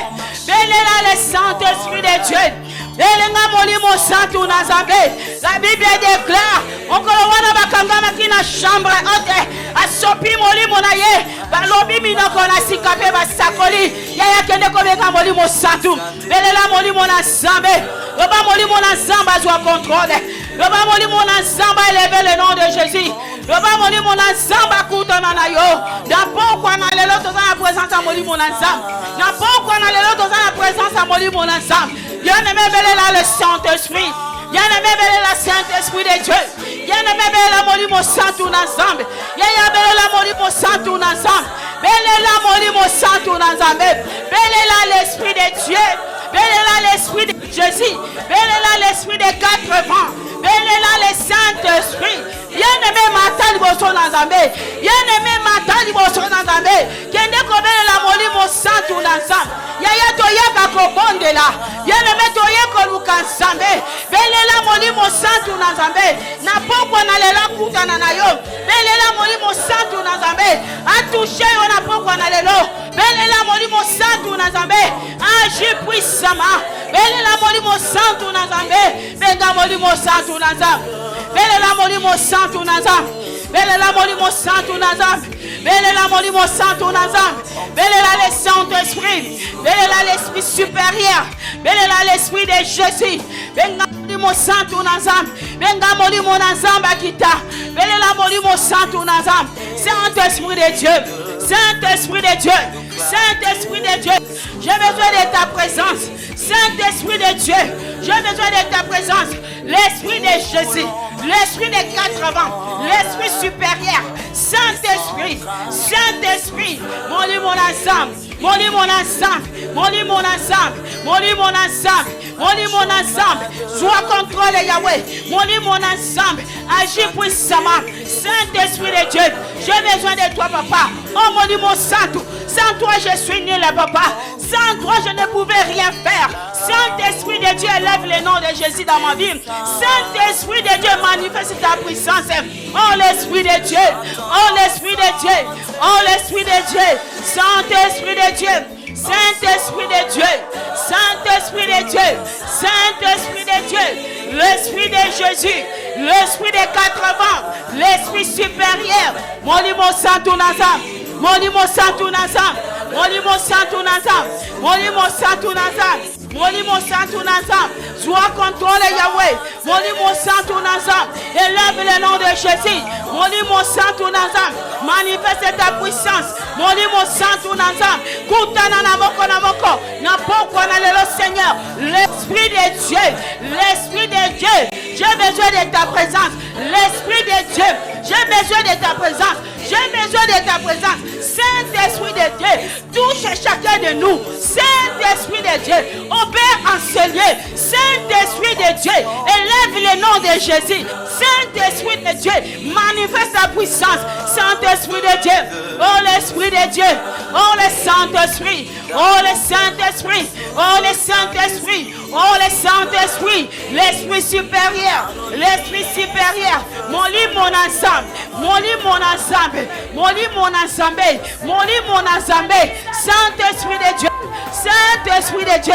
Belela le Saint-Esprit de Dieu. Belenga molimo santu na Nzambe. La Bible déclare okolo wana bakangama kina chambre haute asopi molimo na ye balobi minoko na sikape basakoli yaya kende kobenga molimo santu. Belela molimo na Nzambe. Loba molimo na Nzambe azwa contrôle. Loba molimo na Nzambe élever le nom de Jésus. Loba molimo na Nzambe akutana na yo. Napokwa na lelo toza na présence ya molimo na Nzambe. Napokwa na lelo toza na présence ya molimo na Nzambe. Bien-aimé, belela le Saint-Esprit. Bien-aimé, belela le Saint-Esprit de Dieu. Bien-aimé, belela molimo santu na Nzambe. Yaya belela molimo santu na Nzambe. Belela molimo santu na Nzambe. Belela l'Esprit de Dieu. Belela l'Esprit de Jésus. Belela l'Esprit des 4 vents. Belela le Saint-Esprit. Bien-aimé, mata liboso na Nzambe. Bien-aimé, mata liboso na Nzambe. Kende kobelela molimo santu na Nzambe. Yaya toyeka kobondela. Bien-aimé, toyeka luka Nzambe. Belela molimo santu na Nzambe. Na pokwa na lela kutana na yo. Belela molimo santu na Nzambe. Atouche yo na pokwa na lelo. Belela molimo santu na Nzambe. Agis puissamment. Belela molimo santu na Nzambe. Benga molimo santu na Nzambe. Belela molimo santu na Nzambe. Belela molimo santu na Nzambe. Belela molimo santu na Nzambe. Belela le Saint-Esprit. Belela l'Esprit supérieur. Belela l'Esprit de Jésus. Benga molimo santu na Nzambe. Benga molimo na Nzambe akita. Belela molimo santu na Nzambe. Saint-Esprit de Dieu. Saint-Esprit de Dieu. Saint-Esprit de Dieu. J'ai besoin de ta présence. Saint-Esprit de Dieu. J'ai besoin de ta présence. L'Esprit de Jésus. L'Esprit des 4 vents. L'Esprit supérieur. Saint-Esprit. Saint-Esprit. Molimo mon ensemble. Molimo mon ensemble. Molimo mon ensemble. Molimo mon ensemble. Molimo mon ensemble. Sois contrôlé Yahweh. Molimo mon ensemble. Agis puissamment. Saint-Esprit de Dieu. J'ai besoin de toi, papa. Oh, Molimo Santo. Sans toi, je suis nul, papa. Sans toi, je ne pouvais rien faire. Saint-Esprit de Dieu, élève le nom de Jésus dans ma vie. Saint-Esprit de Dieu, manifeste ta puissance. Oh, l'Esprit de Dieu. Oh, l'Esprit de Dieu. Oh, l'Esprit de Dieu. Saint-Esprit de Dieu. Saint-Esprit de Dieu. Saint-Esprit de Dieu. Saint-Esprit de Dieu. L'Esprit de Jésus. L'Esprit des 80. L'Esprit supérieur. Molimo Santo Nazam. Molimo Santo Nazam. Molimo Santo Nazam. Molimo Santo Nazam. Molimo Santo Nazam. Sois contrôlé Yahweh. Molimo Santo Nazam. Élève le nom de Jésus. Molimo Santo Nazam. Manifeste ta puissance. Molimo Santo Nazam. Kutana na moko. Na poko na lelo Seigneur. L'Esprit de Dieu. L'Esprit de Dieu. J'ai besoin de ta présence. L'Esprit de Dieu. J'ai besoin de ta présence. J'ai besoin de ta présence. Saint-Esprit de Dieu, touche chacun de nous. Saint-Esprit de Dieu, opère en ce lieu. Saint-Esprit de Dieu, élève le nom de Jésus. Saint-Esprit de Dieu, manifeste ta puissance. Saint-Esprit de Dieu, oh l'Esprit de Dieu, oh le Saint-Esprit, oh le Saint-Esprit, oh le Saint-Esprit, oh le Saint-Esprit, l'Esprit supérieur, l'Esprit supérieur. Mon lit, mon ensemble, mon lit, mon ensemble, mon lit, mon ensemble, mon lit, mon ensemble. Saint-Esprit de Dieu, Saint-Esprit de Dieu,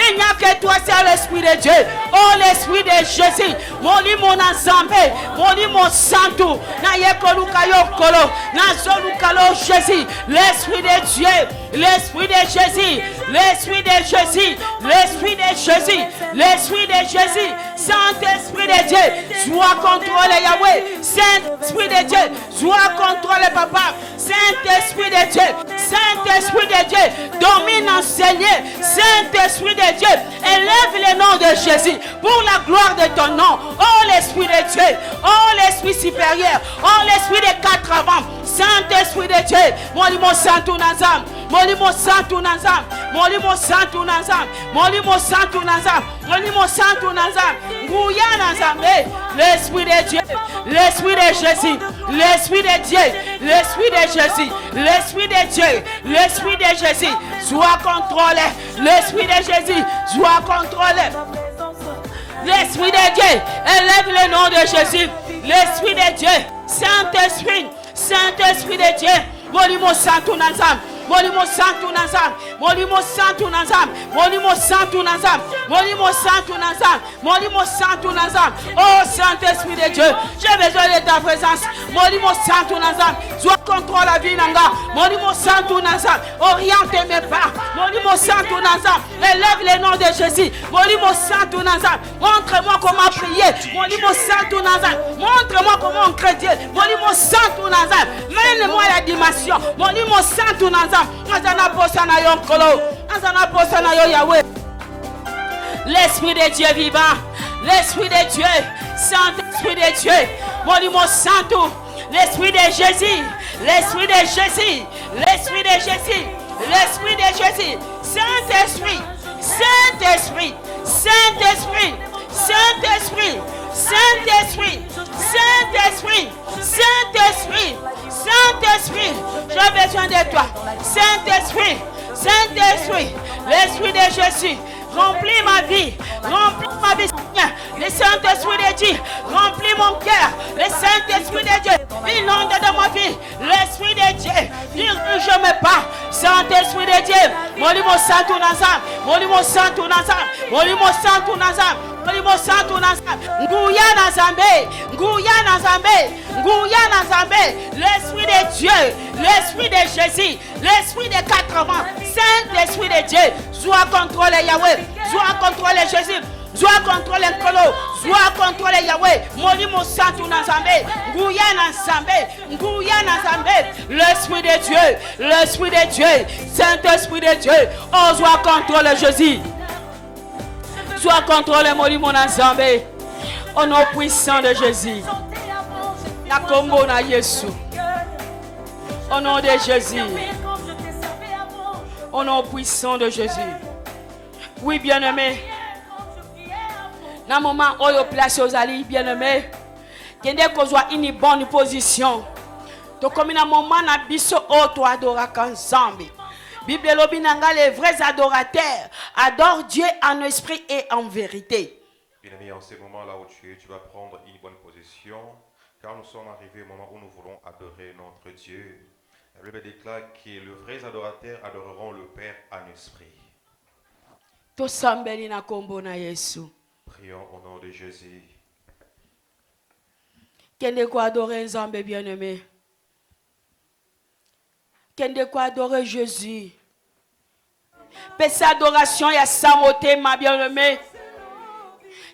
il n'y a que toi, c'est l'Esprit de Dieu. Oh l'Esprit de Jésus, mon lit, mon ensemble, mon lit, mon santo, na yekoluka yokolo, na zolukalo Jésus, l'Esprit de Dieu, l'Esprit de Jésus, l'Esprit de Jésus, l'Esprit de Jésus, l'Esprit de Jésus, Saint-Esprit de Dieu, sois contrôlé Yahweh, Saint-Esprit de Dieu, sois contrôlé Papa, Saint-Esprit de Dieu, Saint-Esprit de Dieu, domine en ces lieux, Saint-Esprit de Dieu, élève le nom de Jésus pour la gloire de ton nom. Oh l'Esprit de Dieu. Oh, l'Esprit supérieur. Oh, l'Esprit des 4 avant. Saint-Esprit de Dieu. Molimo Santo Nazam. Molimo Santo Nazam. Molimo Santo Nazam. Molimo Santo Nazam. Molimo Santo Nazam. Gouya Nazam. L'Esprit de Dieu. L'Esprit de Jésus. L'Esprit de Dieu. L'Esprit de Jésus. L'Esprit de Dieu. L'Esprit de Jésus. Sois contrôlé. L'Esprit de Jésus. Sois contrôlé. L'Esprit de Dieu. Élève le nom de Jésus. L'Esprit de Dieu. Saint-Esprit. Saint-Esprit de Dieu. Molimo Santo Nazam. Molimo Santo Nazam. Molimo Santo Nazam. Molimo Santo Nazam. Molimo Santo Nazam. Molimo Santo Nazam. Oh Saint-Esprit de Dieu, j'ai besoin de ta présence. Molimo Santo Nazam. Sois contrôle la vie nanga. Molimo Santo Nazam. Oriente mes pas. Molimo Santo Nazam. Élève le nom de Jésus. Molimo Santo Nazam. Montre-moi comment prier. Molimo Santo Nazam. Montre-moi comment créer. Molimo Santo Nazam. Mène-moi la dimension. Molimo Santo Nazam. L'Esprit de Dieu vivant, l'Esprit de Dieu, Saint-Esprit de Dieu, Molimo Santo, l'Esprit de Jésus, l'Esprit de Jésus, l'Esprit de Jésus, l'Esprit de Jésus, Saint-Esprit, Saint-Esprit, Saint-Esprit, Saint-Esprit, Saint-Esprit, Saint-Esprit, Saint-Esprit, Saint-Esprit, j'ai besoin de toi. Saint-Esprit, Saint-Esprit, l'Esprit de Jésus, remplis ma vie, Seigneur. Le Saint-Esprit de Dieu, remplis mon cœur. Le Saint-Esprit de Dieu, inonde de ma vie. L'Esprit de Dieu, dirige mes pas. Saint-Esprit de Dieu, Molimo Santo Nazam, Molimo Santo Nazam, Molimo Santo Nazam. Molimo Santo Nazam, Ngouya Nazambe, Ngouya Nazambe, Ngouya Nazambe, l'Esprit de Dieu, l'Esprit de Jésus, l'Esprit des 80, Saint-Esprit de Dieu, sois contrôlé Yahweh, sois contrôlé Jésus, sois contrôlé Nkolo, sois contrôlé Yahweh, Molimo Santo Nazambe, Ngouya Nazambe, Ngouya Nazambe, l'Esprit de Dieu, l'Esprit de Dieu, Saint-Esprit de Dieu, oh sois contrôlé Jésus. Sois contrôlé, Molimo Nazambe. Au nom puissant de Jésus. Na combo na Yesu. Au nom de Jésus. Au nom puissant de Jésus. Oui, bien-aimé. Dans le moment où vous placez aux alliés, bien-aimé, kende ko soit une bonne position. To comme dans moment na biso o to adora ensemble. Bible lobinanga, les vrais adorateurs adorent Dieu en esprit et en vérité. Bien-aimé, en ce moment-là où tu es, tu vas prendre une bonne position, car nous sommes arrivés au moment où nous voulons adorer notre Dieu. La Bible déclare que les vrais adorateurs adoreront le Père en esprit. Prions au nom de Jésus. Kende ko adorer Nzambe bien-aimé. Kende ko adorer Jésus. Pesa adoration ya samote ma bien-aimé.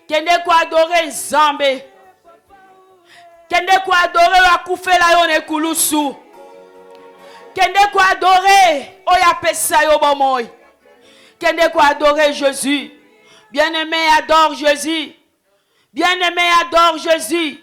Kende ko adorer Nzambe. Kende ko adorer akufela yo ne kulusu. Kende ko adorer oya pesa yo bomoy. Kende ko adorer Jésus. Bien-aimé adore Jésus. Bien-aimé adore Jésus.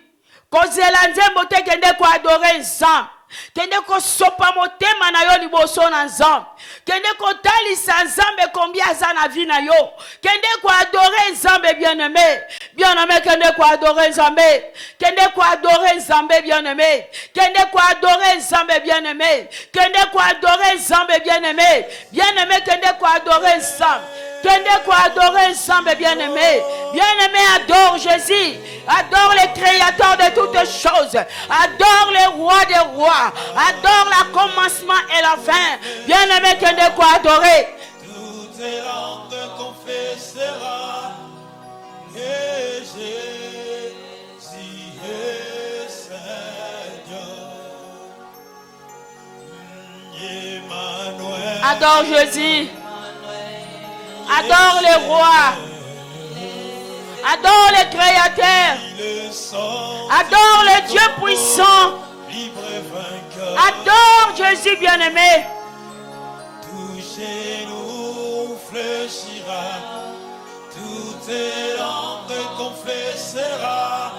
Kozela nzembo te kende ko adorer Nzambe. Kende ko sopa motema na yo liboso na Nzambe. Kende ko talisa Nzambe combien aza na vie na yo. Kende ko adorer Nzambe bien-aimé. Bien-aimé kende ko adorer Nzambe. Kende ko adorer Nzambe bien-aimé. Kende ko adorer Nzambe bien-aimé. Kende ko adorer Nzambe bien-aimé. Bien-aimé kende ko adorer Nzambe. Kende ko adorer Nzambe bien-aimé. Bien-aimé adore Jésus. Adore le créateur de toutes choses. Adore le roi des rois. Adore le commencement et la fin. Bien-aimé, que de quoi adorer. Toutes les langues confessera que Jésus est Seigneur. Emmanuel. Adore Jésus. Adore le roi. Adore le créateur. Adore le Dieu puissant. Adore Jésus bien-aimé. Touchez-nous, fléchira. Toutes les langues confessera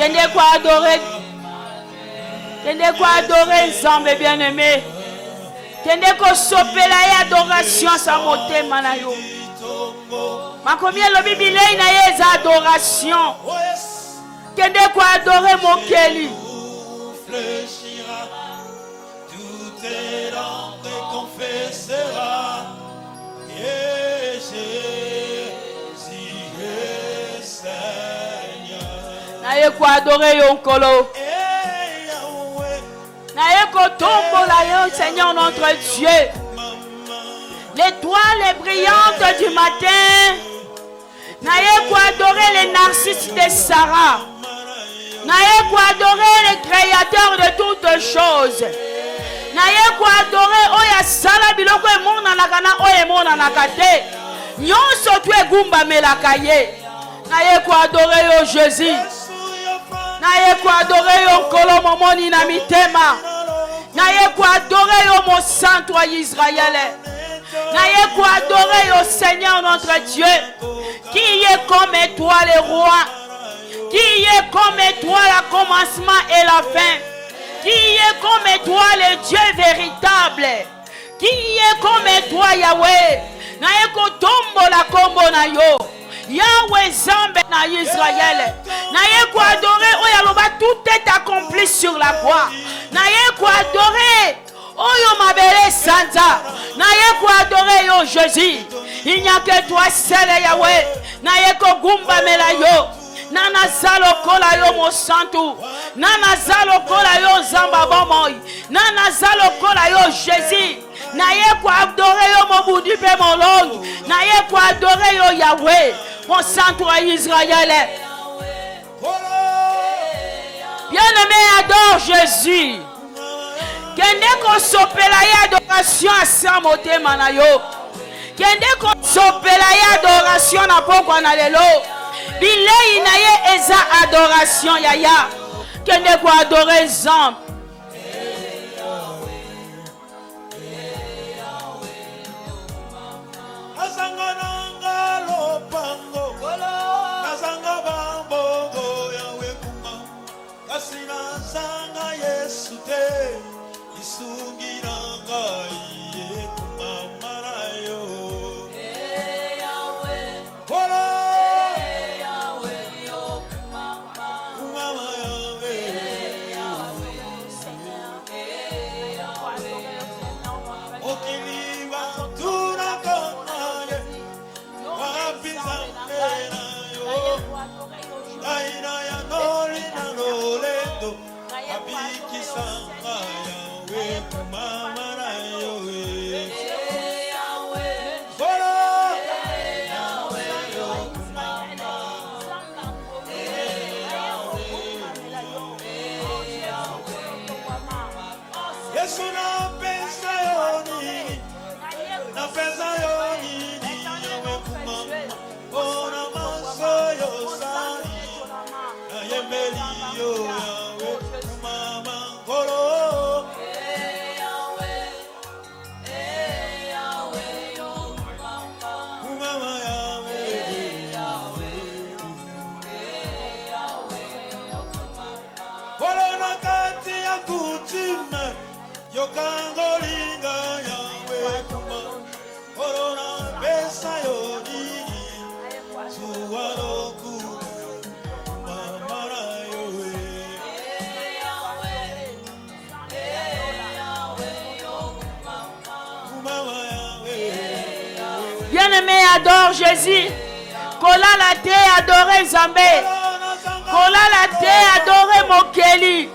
Kende kwa adorer. Kende kwa adorer Nzambe bien-aimé. Kende ko sopela ya adoration sa motema na yo. Makomi elobi bilei na ye eza adoration. Kende kwa adorer mokeli. Fléchira, toutes tes langues confessera, et Jésus est Seigneur. Na ye kwa adorer yo nkolo. Et Yahweh, Na ye ko tombola yo Seigneur notre Dieu. L'étoile brillante du matin. Na ye kwa adorer les narcisses de Sarah. Na ye kwa adorer le créateur de toutes choses. Na ye kwa adorer oya sala biloko emonanaka na oyo emonanaka te. Nyonso tu egumbamelaka ye. Na ye kwa adorer yo Jésus. Na ye kwa adorer yo nkolo momoni na mitema. Na ye kwa adorer yo mon santo à Israël. Na ye kwa adorer yo Seigneur notre Dieu. Qui est comme toi le roi? Qui est comme toi le commencement et la fin? Qui est comme toi le Dieu véritable? Qui est comme toi Yahweh? Na ye ko tombo la kombo na yo. Yahweh Zambe na Israël. Na ye ko adorer oya loba tout est accompli sur la croix. Na ye ko adorer oyo mabele sanza. Na ye ko adorer yo Jésus. Il n'y a que toi seul Yahweh. Na ye ko gumba mela yo. Nana zalo kola yo mo santu. Nana zalo kola yo zamba bomoi. Nana zalo kola yo Jésus. Na ye ko adorer yo mo budi pe mon long. Na ye ko adorer yo Yahweh. Mon santu à Israël. Bien-aimé, adore Jésus. Kende ko sopela ya adoration à sa motema na yo. Kende ko sopela ya adoration na pokwa na lelo. Bilei na ye eza adoration yaya. Kende ko adorer Nzambe. Bien-aimé, adore Jésus. Kola la te, adore Zambé. Kola la te, adore Mokeli.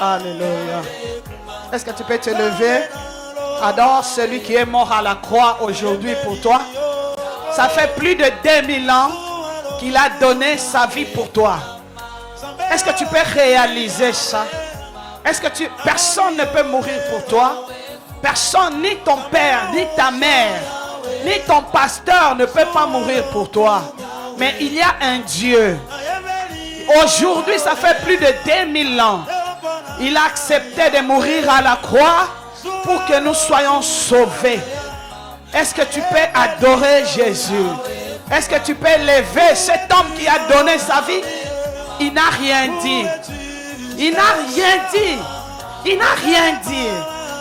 Alléluia. Est-ce que tu peux te lever? Adore celui qui est mort à la croix aujourd'hui pour toi. Ça fait plus de 2000 ans qu'il a donné sa vie pour toi. Est-ce que tu peux réaliser ça? Est-ce que personne ne peut mourir pour toi? Personne, ni ton père, ni ta mère, ni ton pasteur ne peut pas mourir pour toi. Mais il y a un Dieu. Aujourd'hui, ça fait plus de 2000 ans. Il a accepté de mourir à la croix pour que nous soyons sauvés. Est-ce que tu peux adorer Jésus? Est-ce que tu peux lever cet homme qui a donné sa vie? Il n'a rien dit. Il n'a rien dit. Il n'a rien dit.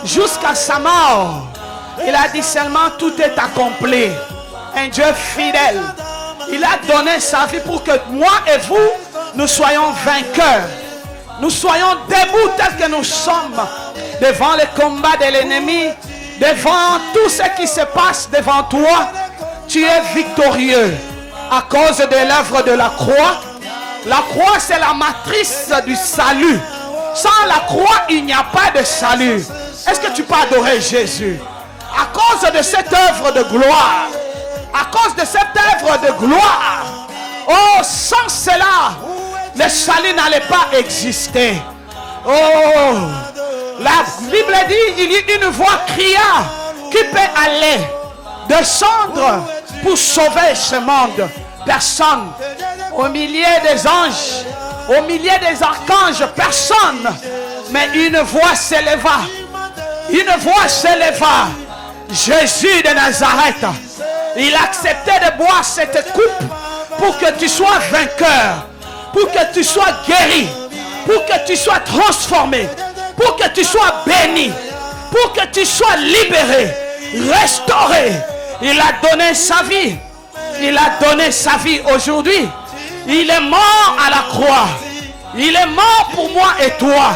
Jusqu'à sa mort, il a dit seulement tout est accompli. Un Dieu fidèle. Il a donné sa vie pour que moi et vous, nous soyons vainqueurs. Nous soyons debout tel que nous sommes devant le combat de l'ennemi, devant tout ce qui se passe devant toi. Tu es victorieux à cause de l'œuvre de la croix. La croix, c'est la matrice du salut. Sans la croix, il n'y a pas de salut. Est-ce que tu peux adorer Jésus? À cause de cette œuvre de gloire, à cause de cette œuvre de gloire, oh, sans cela, le salut n'allait pas exister. Oh, la Bible dit, il y a une voix cria qui peut aller, descendre pour sauver ce monde. Personne. Au milieu des anges, au milieu des archanges, personne. Mais une voix s'éleva. Une voix s'éleva. Jésus de Nazareth. Il acceptait de boire cette coupe pour que tu sois vainqueur, pour que tu sois guéri, pour que tu sois transformé, pour que tu sois béni, pour que tu sois libéré, restauré. Il a donné sa vie. Il a donné sa vie aujourd'hui. Il est mort à la croix. Il est mort pour moi et toi.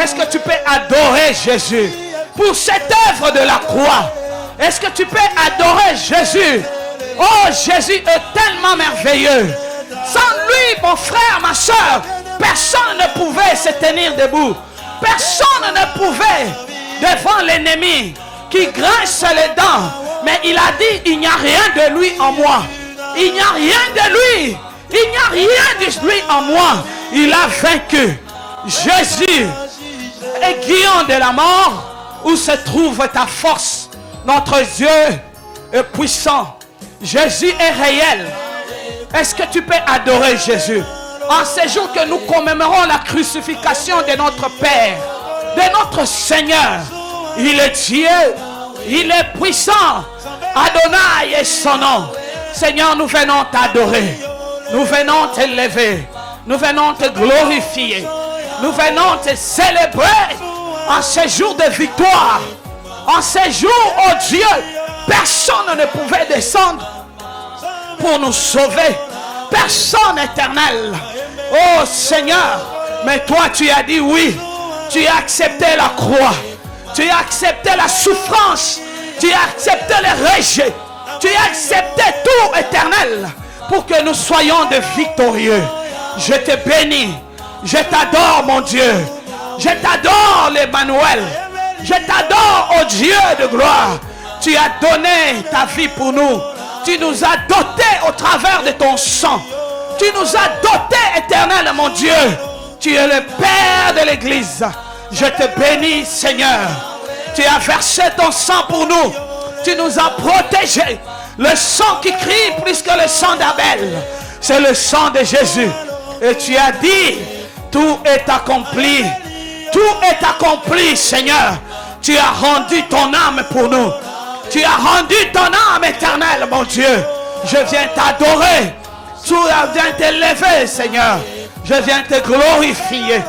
Est-ce que tu peux adorer Jésus pour cette œuvre de la croix? Est-ce que tu peux adorer Jésus? Oh, Jésus est tellement merveilleux. Sans lui, mon frère, ma soeur, personne ne pouvait se tenir debout. Personne ne pouvait devant l'ennemi qui grince les dents. Mais il a dit, il n'y a rien de lui en moi. Il n'y a rien de lui. Il n'y a rien de lui en moi. Il a vaincu. Jésus est guéant de la mort. Où se trouve ta force? Notre Dieu est puissant. Jésus est réel. Est-ce que tu peux adorer Jésus? En ce jour que nous commémorons la crucifixion de notre Père, de notre Seigneur, il est Dieu, il est puissant. Adonai est son nom. Seigneur, nous venons t'adorer, nous venons t'élever, nous venons te glorifier, nous venons te célébrer en ce jour de victoire. En ce jour, oh Dieu, personne ne pouvait descendre pour nous sauver. Personne éternel. Oh Seigneur, mais toi tu as dit oui. Tu as accepté la croix. Tu as accepté la souffrance. Tu as accepté le rejet. Tu as accepté tout éternel pour que nous soyons de victorieux. Je te bénis. Je t'adore mon Dieu. Je t'adore l'Emmanuel. Je t'adore, oh Dieu de gloire. Tu as donné ta vie pour nous. Tu nous as dotés au travers de ton sang. Tu nous as dotés, éternel, mon Dieu. Tu es le Père de l'Église. Je te bénis, Seigneur. Tu as versé ton sang pour nous. Tu nous as protégés. Le sang qui crie plus que le sang d'Abel, c'est le sang de Jésus. Et tu as dit, tout est accompli. Tout est accompli, Seigneur. Tu as rendu ton âme pour nous. Tu as rendu ton âme éternelle, mon Dieu. Je viens t'adorer. Tu viens t'élever, Seigneur. Je viens te glorifier.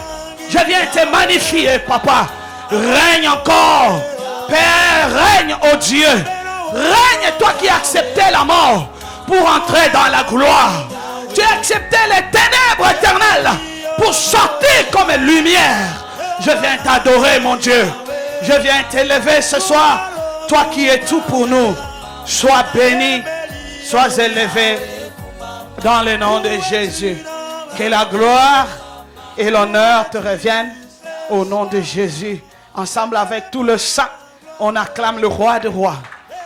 Je viens te magnifier, Papa. Règne encore. Père, règne, oh Dieu. Règne, toi qui as accepté la mort pour entrer dans la gloire. Tu as accepté les ténèbres éternelles pour sortir comme lumière. Je viens t'adorer, mon Dieu. Je viens t'élever ce soir. Toi qui es tout pour nous. Sois béni, sois élevé dans le nom de Jésus. Que la gloire et l'honneur te reviennent Au nom de Jésus, ensemble avec tout le sang, on acclame le roi des rois.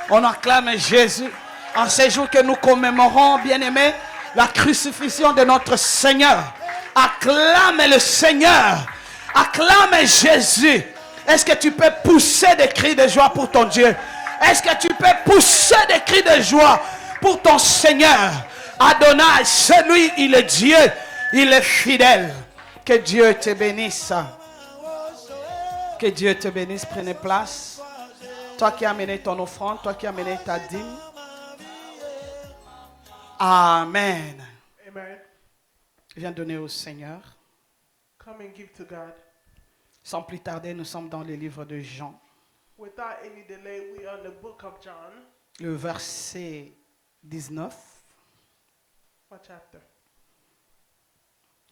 On acclame Jésus. En ces jours que nous commémorons, bien-aimés, la crucifixion de notre Seigneur. Acclame le Seigneur. Acclame Jésus. Est-ce que tu peux pousser des cris de joie pour ton Dieu? Est-ce que tu peux pousser des cris de joie pour ton Seigneur? Adonai, c'est lui, il est Dieu, il est fidèle. Que Dieu te bénisse. Que Dieu te bénisse. Prenez place. Toi qui as amené ton offrande, toi qui as amené ta dîme. Amen. Amen. Viens donner au Seigneur. Come and give to God. Sans plus tarder, nous sommes dans le livre de Jean, Without any delay, we are in the book of John. le verset 19, What chapter?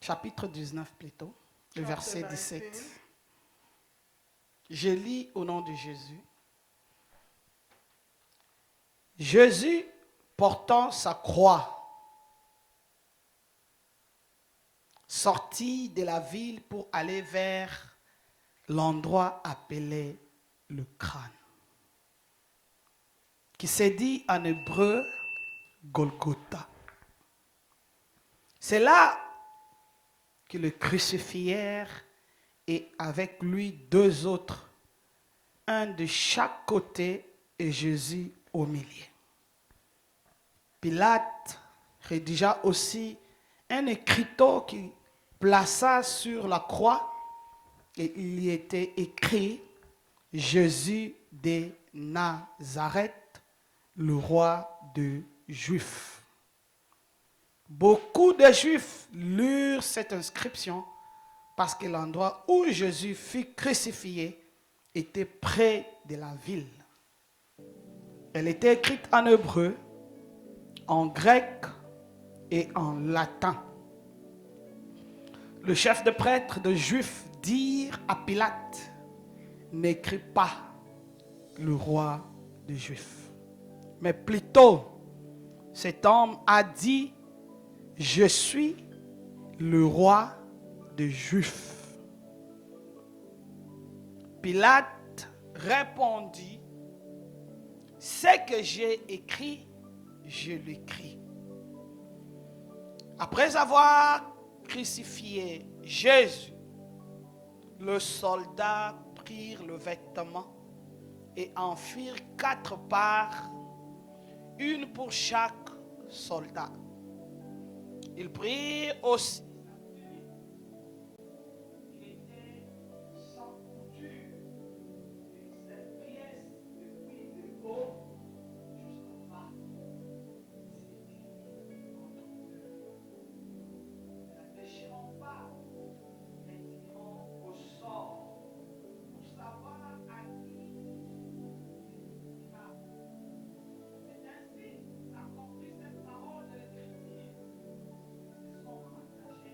chapitre 19 plutôt, le Chapter verset 19. 17. Je lis au nom de Jésus. Jésus portant sa croix, sortit de la ville pour aller vers l'endroit appelé le crâne, qui se dit en hébreu Golgotha. C'est là que le crucifièrent et avec lui deux autres, un de chaque côté et Jésus au milieu. Pilate rédigea aussi un écriteau qui plaça sur la croix et il y était écrit Jésus de Nazareth, le roi des Juifs. Beaucoup de Juifs lurent cette inscription parce que l'endroit où Jésus fut crucifié était près de la ville. Elle était écrite en hébreu, en grec et en latin. Le chef de prêtre de Juifs dirent à Pilate, n'écris pas le roi des Juifs, mais plutôt cet homme a dit, je suis le roi des Juifs. Pilate répondit, ce que j'ai écrit, je l'écris. Après avoir crucifié Jésus, le soldat prirent le vêtement et en firent 4 parts, une pour chaque soldat. Ils prirent aussi qui était sans couture, et cette pièce depuis le haut jusqu'en bas. Ne déchirons pas, mais tirons au sort pour savoir à qui il ira. C'est ainsi qu'accomplit cette parole de l'Écriture. Ils sont partagés.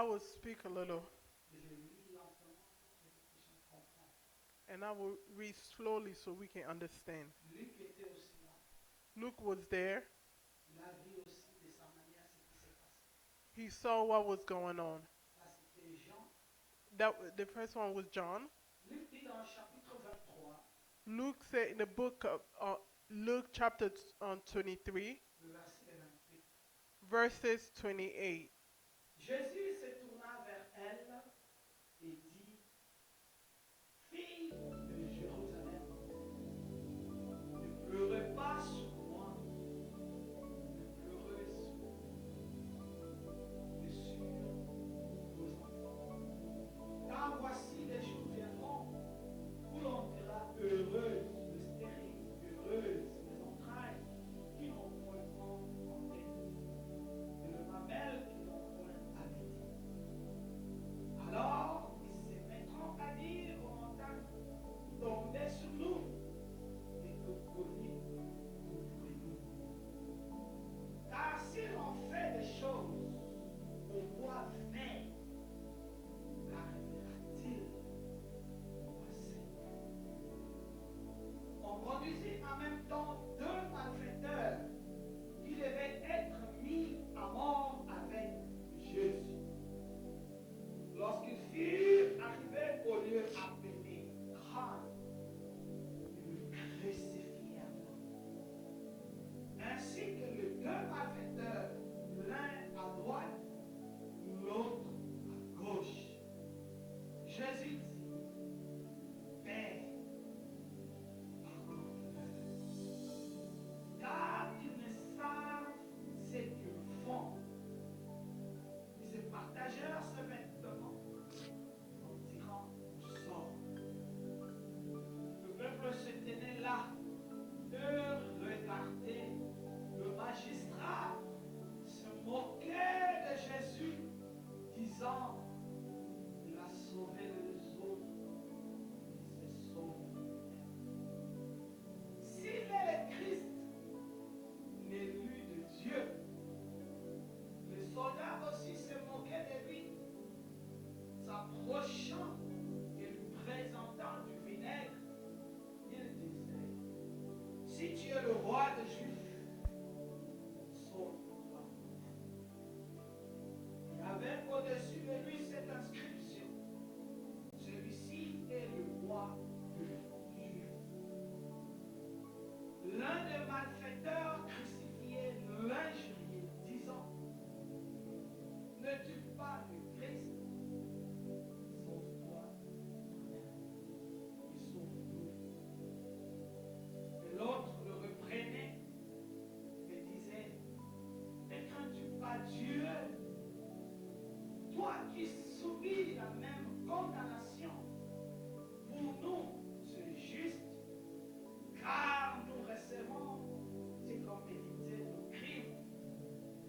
I will speak a little and I will read slowly so we can understand. Luc était aussi là. Luke was there. Il a vu aussi de sa manière ce qui s'est passé. He saw what was going on. Ça, c'était Jean. The first one was John. Luc dit dans le chapitre 23, Luke said in the book of Luke chapter 23, le verset 28. verses 28. Jésus se tourna vers elle et dit, Fille de Jérusalem, ne pleurez pas sur moi, ne pleurez sur vos enfants. Car voici les jours viendront où l'on dira heureuse le stérile, heureuse les entrailles qui n'ont point enfanté, et le mamelle qui n'ont point allaité. Alors ils se mettront à dire aux montagnes, tombez sur nous, et aux collines, couvrez-nous. Car si l'on fait des choses au bois vert, arrivera-t-il au bois sec? On conduisit en même temps deux malfaiteurs qui devaient être mis à mort avec Jésus. Lorsqu'ils furent arrivés au lieu appelé Grâce, ils le crucifièrent là. Ainsi que les deux malfaiteurs, l'un à droite, l'autre à gauche. Jésus dit, Père, pardonne-leur, car ils ne savent ce qu'ils font. Ils se partagèrent ce vêtement en tirant au sort. Le peuple se tenait là, eux regardaient. Le magistrat se moquait de Jésus, disant, il a sauvé les autres, il se sauve lui-même. S'il est le Christ, l'élu de Dieu, les soldats aussi se moquaient de lui, s'approchant et lui présentant du vinaigre. Il disait, si tu es le roi des Juifs, sauve-toi. Il y avait au-dessus de lui cette inscription, celui-ci est le roi des Juifs. L'un des malfaiteurs crucifiés l'injuriait, disant, ne tue pas le Christ, sauve-toi toi-même et sauve-nous. Et l'autre le reprenait et disait, ne crains-tu pas Dieu, toi qui subis la même condamnation? Pour nous, c'est juste, car nous recevons ce qu'on méritait nos crimes.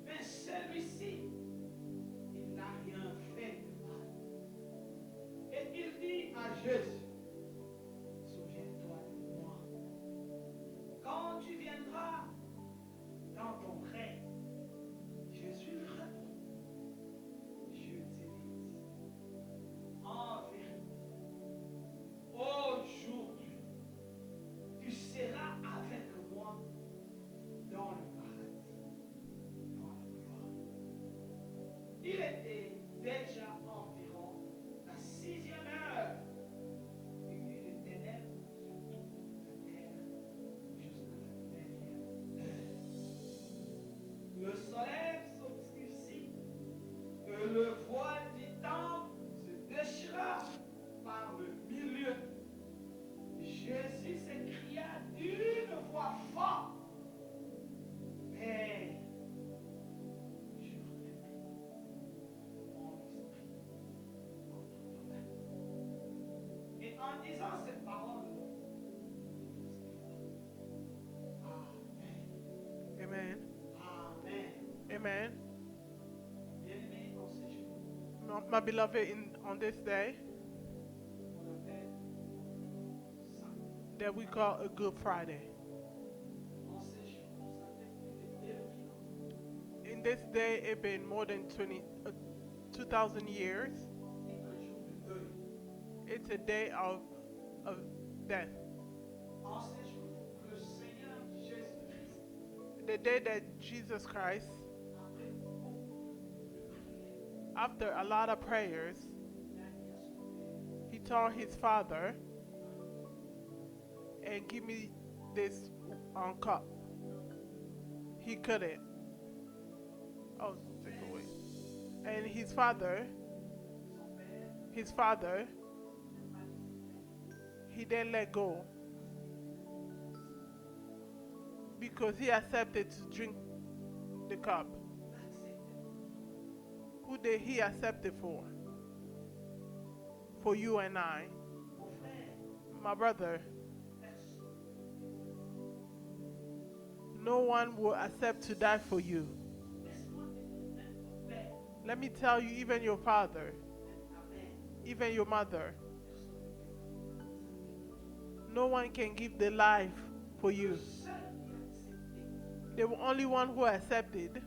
Mais celui-ci, il n'a rien fait de mal. Et il dit à Jésus, souviens-toi de moi. Quand tu viendras dans ton règne, Jésus lui répond, je te dis, en vérité, aujourd'hui, tu seras avec moi dans le paradis, dans la gloire. Il était déjà environ la 6e heure. Il y eut des ténèbres sur toute la terre jusqu'à la 9e heure. Le soleil s'obscurcit et le voile du temple se déchira par le milieu. Jésus s'écria d'une voix forte, Père, je remets mon esprit entre ta main. Et en disant ces paroles, Amen. Amen. Amen. Amen. Bien-aimés, en ce jour, My beloved, on this day on appelle ça. that we call a Good Friday. En ce jour, ça fait plus de 2000 ans. In this day, it been more than 2000 2,000 years, it's a day of death. The day that Jesus Christ, after a lot of prayers, he told his father, and give me this cup. He couldn't. Oh, take away. And his father, he didn't let go because he accepted to drink the cup. Who did he accept it for? For you and I. My brother, no one will accept to die for you. Let me tell you, even your father, even your mother, no one can give the life for you. The only one who accepted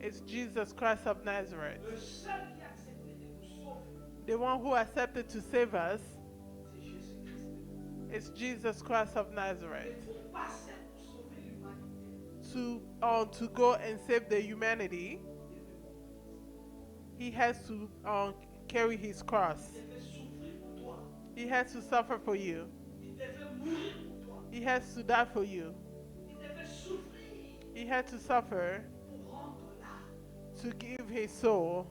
is Jesus Christ of Nazareth. The one who accepted to save us is Jesus Christ of Nazareth. To go and save the humanity, he has to carry his cross. He has to suffer for you. He has to die for you. He had to suffer to give his soul.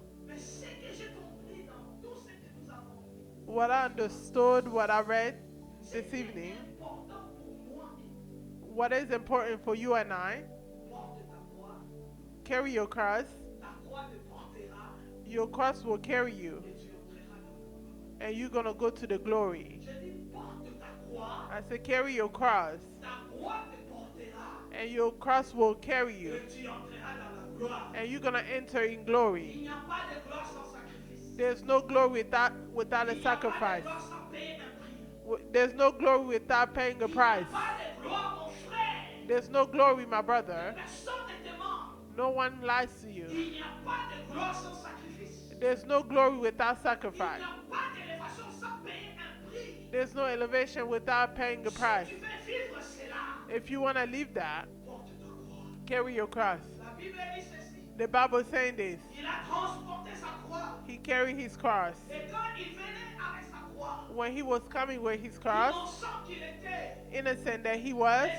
What I understood, what I read this evening, what is important for you and I, carry your cross. Your cross will carry you, and you're going to go to the glory. I said, carry your cross, and your cross will carry you, and you're going to enter in glory. There's no glory without a sacrifice. There's no glory without paying a price. There's no glory, my brother. No one lies to you. There's no glory without sacrifice. There's no elevation without paying a price. If you want to live that, carry your cross. The Bible is saying this. He carried his cross. When he was coming with his cross, innocent that he was,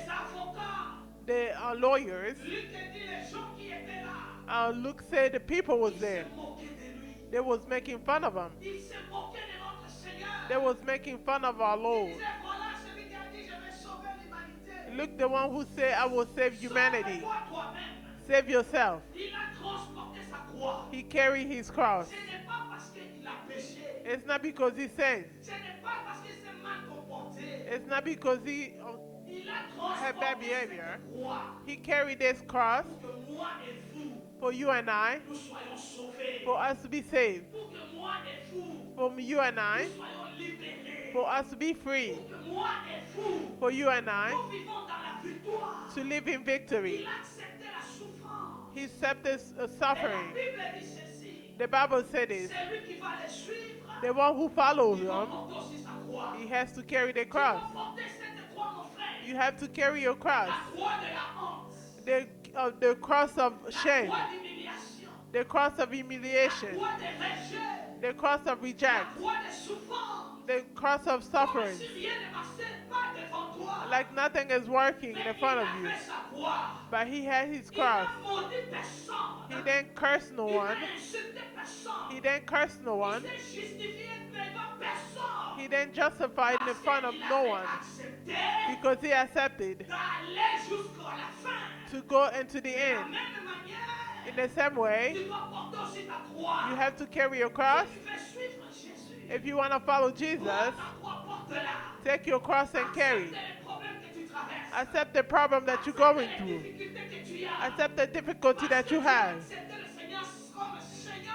the lawyers, Luke said the people was there. They was making fun of him. They was making fun of our Lord. Look, the one who said, I will save humanity. Save yourself. He carried his cross. It's not because he sinned. It's not because he had bad behavior. He carried this cross for you and I, for us to be saved. For you and I, for us to be free. For you and I, to live in victory. He accepted suffering. The Bible said this. The one who follows him, he has to carry the cross. You have to carry your cross. The cross of shame. The cross of humiliation. The cross of reject. The cross of suffering. Like nothing is working in front of you. But he had his cross. He didn't curse no one. He didn't curse no one. He didn't justify it in front of no one. Because he accepted to go into the end. In the same way, you have to carry your cross. If you want to follow Jesus, take your cross and carry. Accept the problem that you're going through. Accept the difficulty that you have.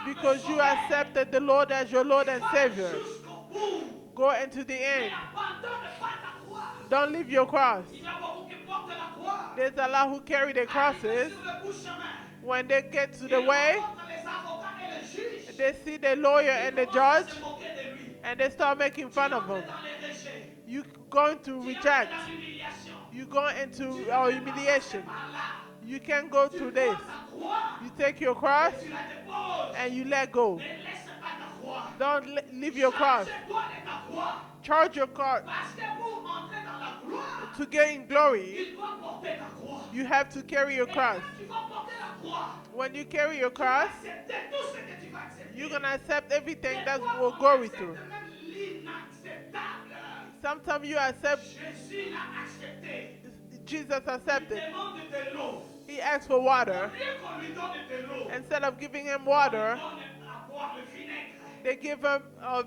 Because you accepted the Lord as your Lord and Savior. Go into the end. Don't leave your cross. There's a lot who carry their crosses. When they get to the way, They see the lawyer and the judge, se moquer de lui. and they start making fun of him. Dans les rejets. You going to reject. Dans l'humiliation. You go into humiliation. Par là. You can go through this. Ta croix, You take your cross tu la déposes. and you let go. Ne laisse pas ta croix. Don't leave your cross. Charge-toi de ta croix. Charge your cross Parce que pour entrer dans la gloire, to gain glory. tu dois porter ta croix. You have to carry your Et cross. quand tu vas porter la croix, When you carry your cross, accepter tout ce que tu vas accepter. you're gonna accept everything Des that fois, will on go with accepte you. même l'inacceptable. Sometimes you accept. Jésus l'a accepté. Jesus Il accepted. demande de l'eau. He asked for water. Au lieu qu'on lui donne de l'eau, Instead of giving him on water, lui donne à boire le vinaigre. they give him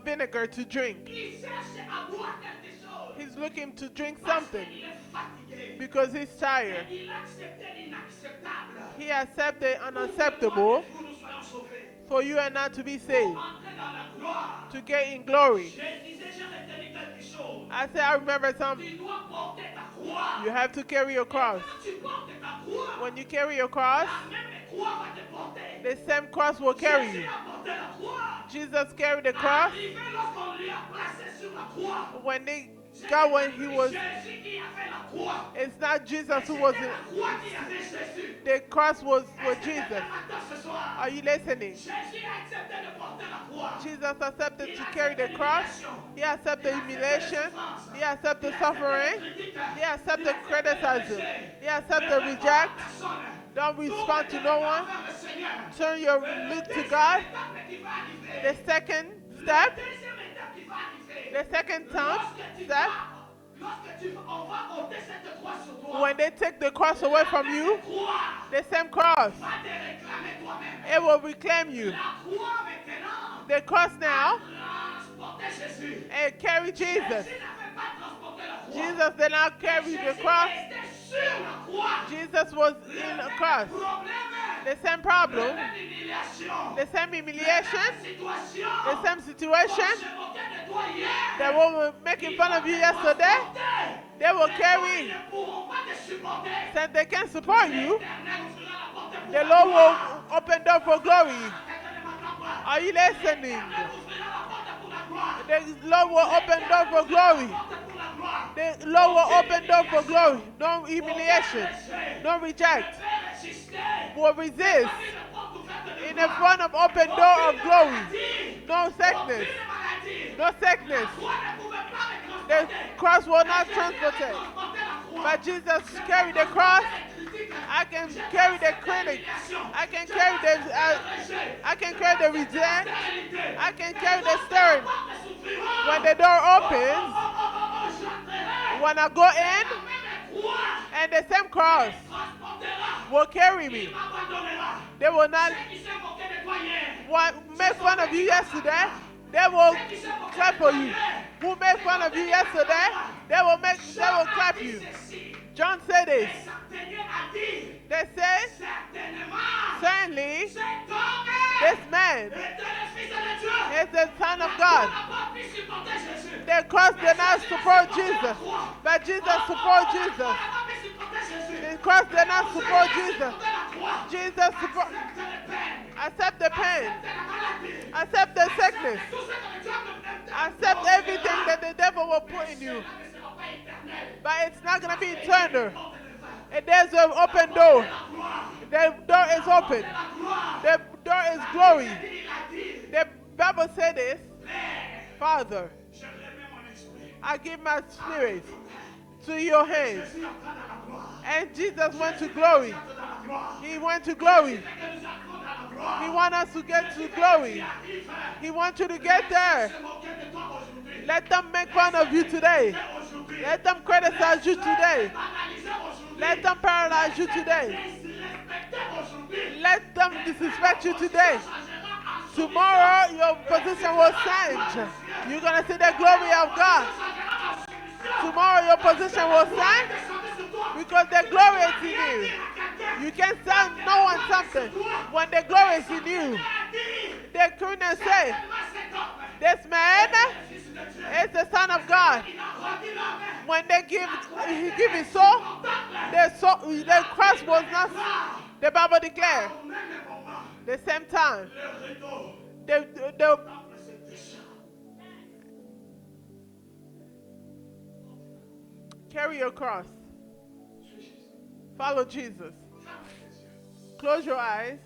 vinegar to drink. Il cherche à boire quelque chose. He's looking to drink Parce something qu'il est fatigué. because he's tired. Il a accepté l'inacceptable. He accepted Pour unacceptable que nous soyons sauvés. for you and not to be Pour saved, entrer dans la gloire. to get in glory. Je disais, j'ai retenu quelque chose. I said, I remember something. Tu dois porter ta croix. You have to carry your cross. Quand tu portes ta croix, When you carry your cross, la même croix va te porter. the same cross will carry Jésus you. a porté la croix. Jesus carried the cross. Arrivé lorsqu'on lui a placé sur la croix. When they got when he was, Jésus qui avait la croix. it's not Jesus who was C'était in, la croix qui avait Jésus. the cross was with Est-ce que Jesus. matin, ce soir, Are you listening? Jésus a accepté de porter la croix. Jesus accepted to carry the cross. He accepted humiliation. He accepted suffering. He accepted criticism. He accepted reject. Don't respond to no one. Turn your look to God. The second step, the second step, when they take the cross away from you, the same cross, it will reclaim you. The cross now, it carry Jesus. Jesus did not carry the cross. Jesus was in a cross. The same problem, the same humiliation, the same situation. They were making fun of you yesterday. They will carry, since they can support you, the Lord will open door for glory. Are you listening? The Lord will open door for glory. The Lord will open door for glory. No humiliation, no reject. Will resist in the front of open door of glory. No sickness. No sickness. The cross will not transport it. But Jesus carried the cross. I can carry the critic. I can carry the reject. I can carry the stirring. When the door opens, when I go in, and the same cross will carry me. They will not make fun of you yesterday. They will clap for you. Who made fun of you yesterday, they will clap you. John said this. They say, certainly, this man is the Son of God. The cross did not support Jesus, but Jesus support Jesus. The cross did not support Jesus. Jesus support. Accept the pain. Accept the sickness. Accept everything that the devil will put in you. But it's not going to be eternal. There's an open door. The door is open. The door is glory. The Bible said this. Father, I give my spirit to your hands. And Jesus went to glory. He went to glory. He wants us to get to glory. He wants you to get there. Let them make fun of you today. Let them criticize you today. Let them paralyze you today. Let them disrespect you today. Tomorrow your position will change. You're going to see the glory of God. Tomorrow your position will change because the glory is in you. You can tell no one something when the glory is in you. They couldn't say, this man is the Son of God. When he give his soul, the cross was not, the Bible declared, the same time, they carry your cross. Follow Jesus. Close your eyes.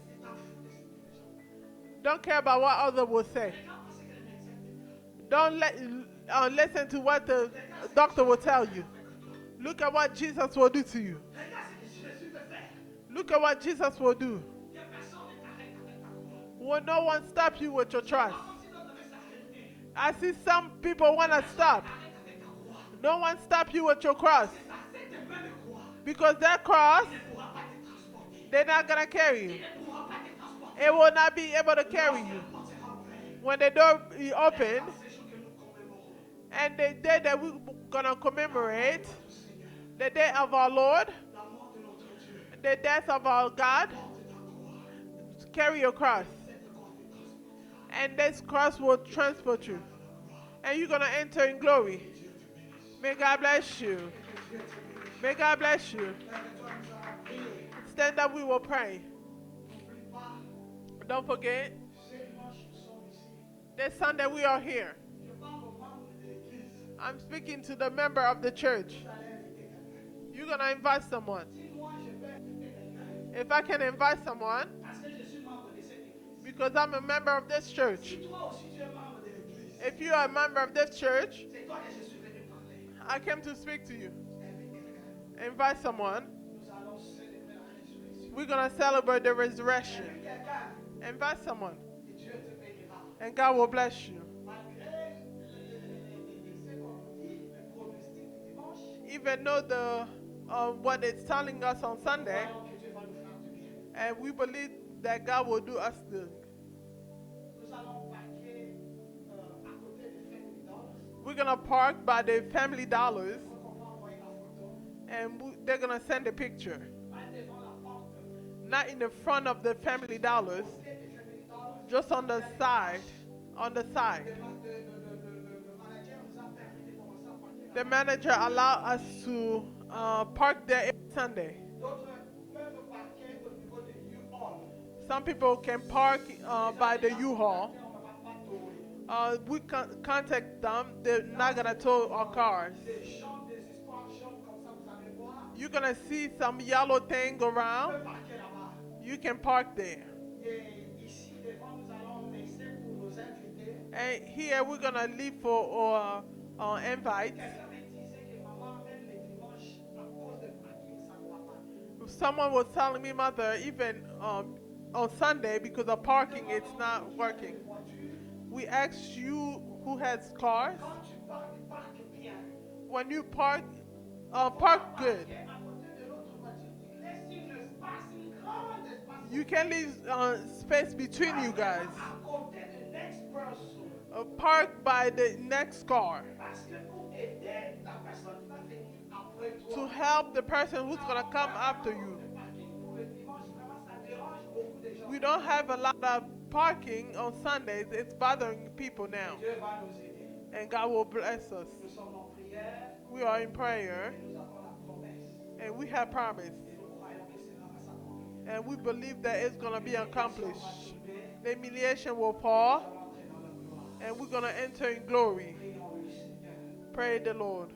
Don't care about what others will say. Don't listen to what the doctor will tell you. Look at what Jesus will do to you. Look at what Jesus will do. Will no one stop you with your trust? I see some people want to stop. No one stop you with your cross. Because that cross, they're not going to carry you. It will not be able to carry you. When the door is open, and the day that we're going to commemorate, the day of our Lord, the death of our God, carry your cross. And this cross will transport you. And you're going to enter in glory. May God bless you. May God bless you. Stand up, we will pray. Don't forget, this Sunday we are here. I'm speaking to the member of the church. You're going to invite someone. If I can invite someone, because I'm a member of this church. If you are a member of this church, I came to speak to you. Invite someone. We're going to celebrate the resurrection. Invite someone. And God will bless you. Even though what it's telling us on Sunday, and we believe that God will do us good. We're going to park by the Family Dollars, and they're going to send a picture. Not in the front of the Family Dollars, just on the side. On the side. The manager allowed us to park there every Sunday. Some people can park by the U-Haul. We contact them. They're not going to tow our cars. You're going to see some yellow thing around. You can park there. And here we're going to leave for our invites. Someone was telling me, Mother, even on Sunday, because of parking, it's not working. We asked you who has cars. When you park good. You can leave space between you guys. Park by the next car. To help the person who's going to come after you. We don't have a lot of parking on Sundays. It's bothering people now. And God will bless us. We are in prayer. And we have promise. And we believe that it's going to be accomplished. The humiliation will fall. And we're going to enter in glory. Pray the Lord.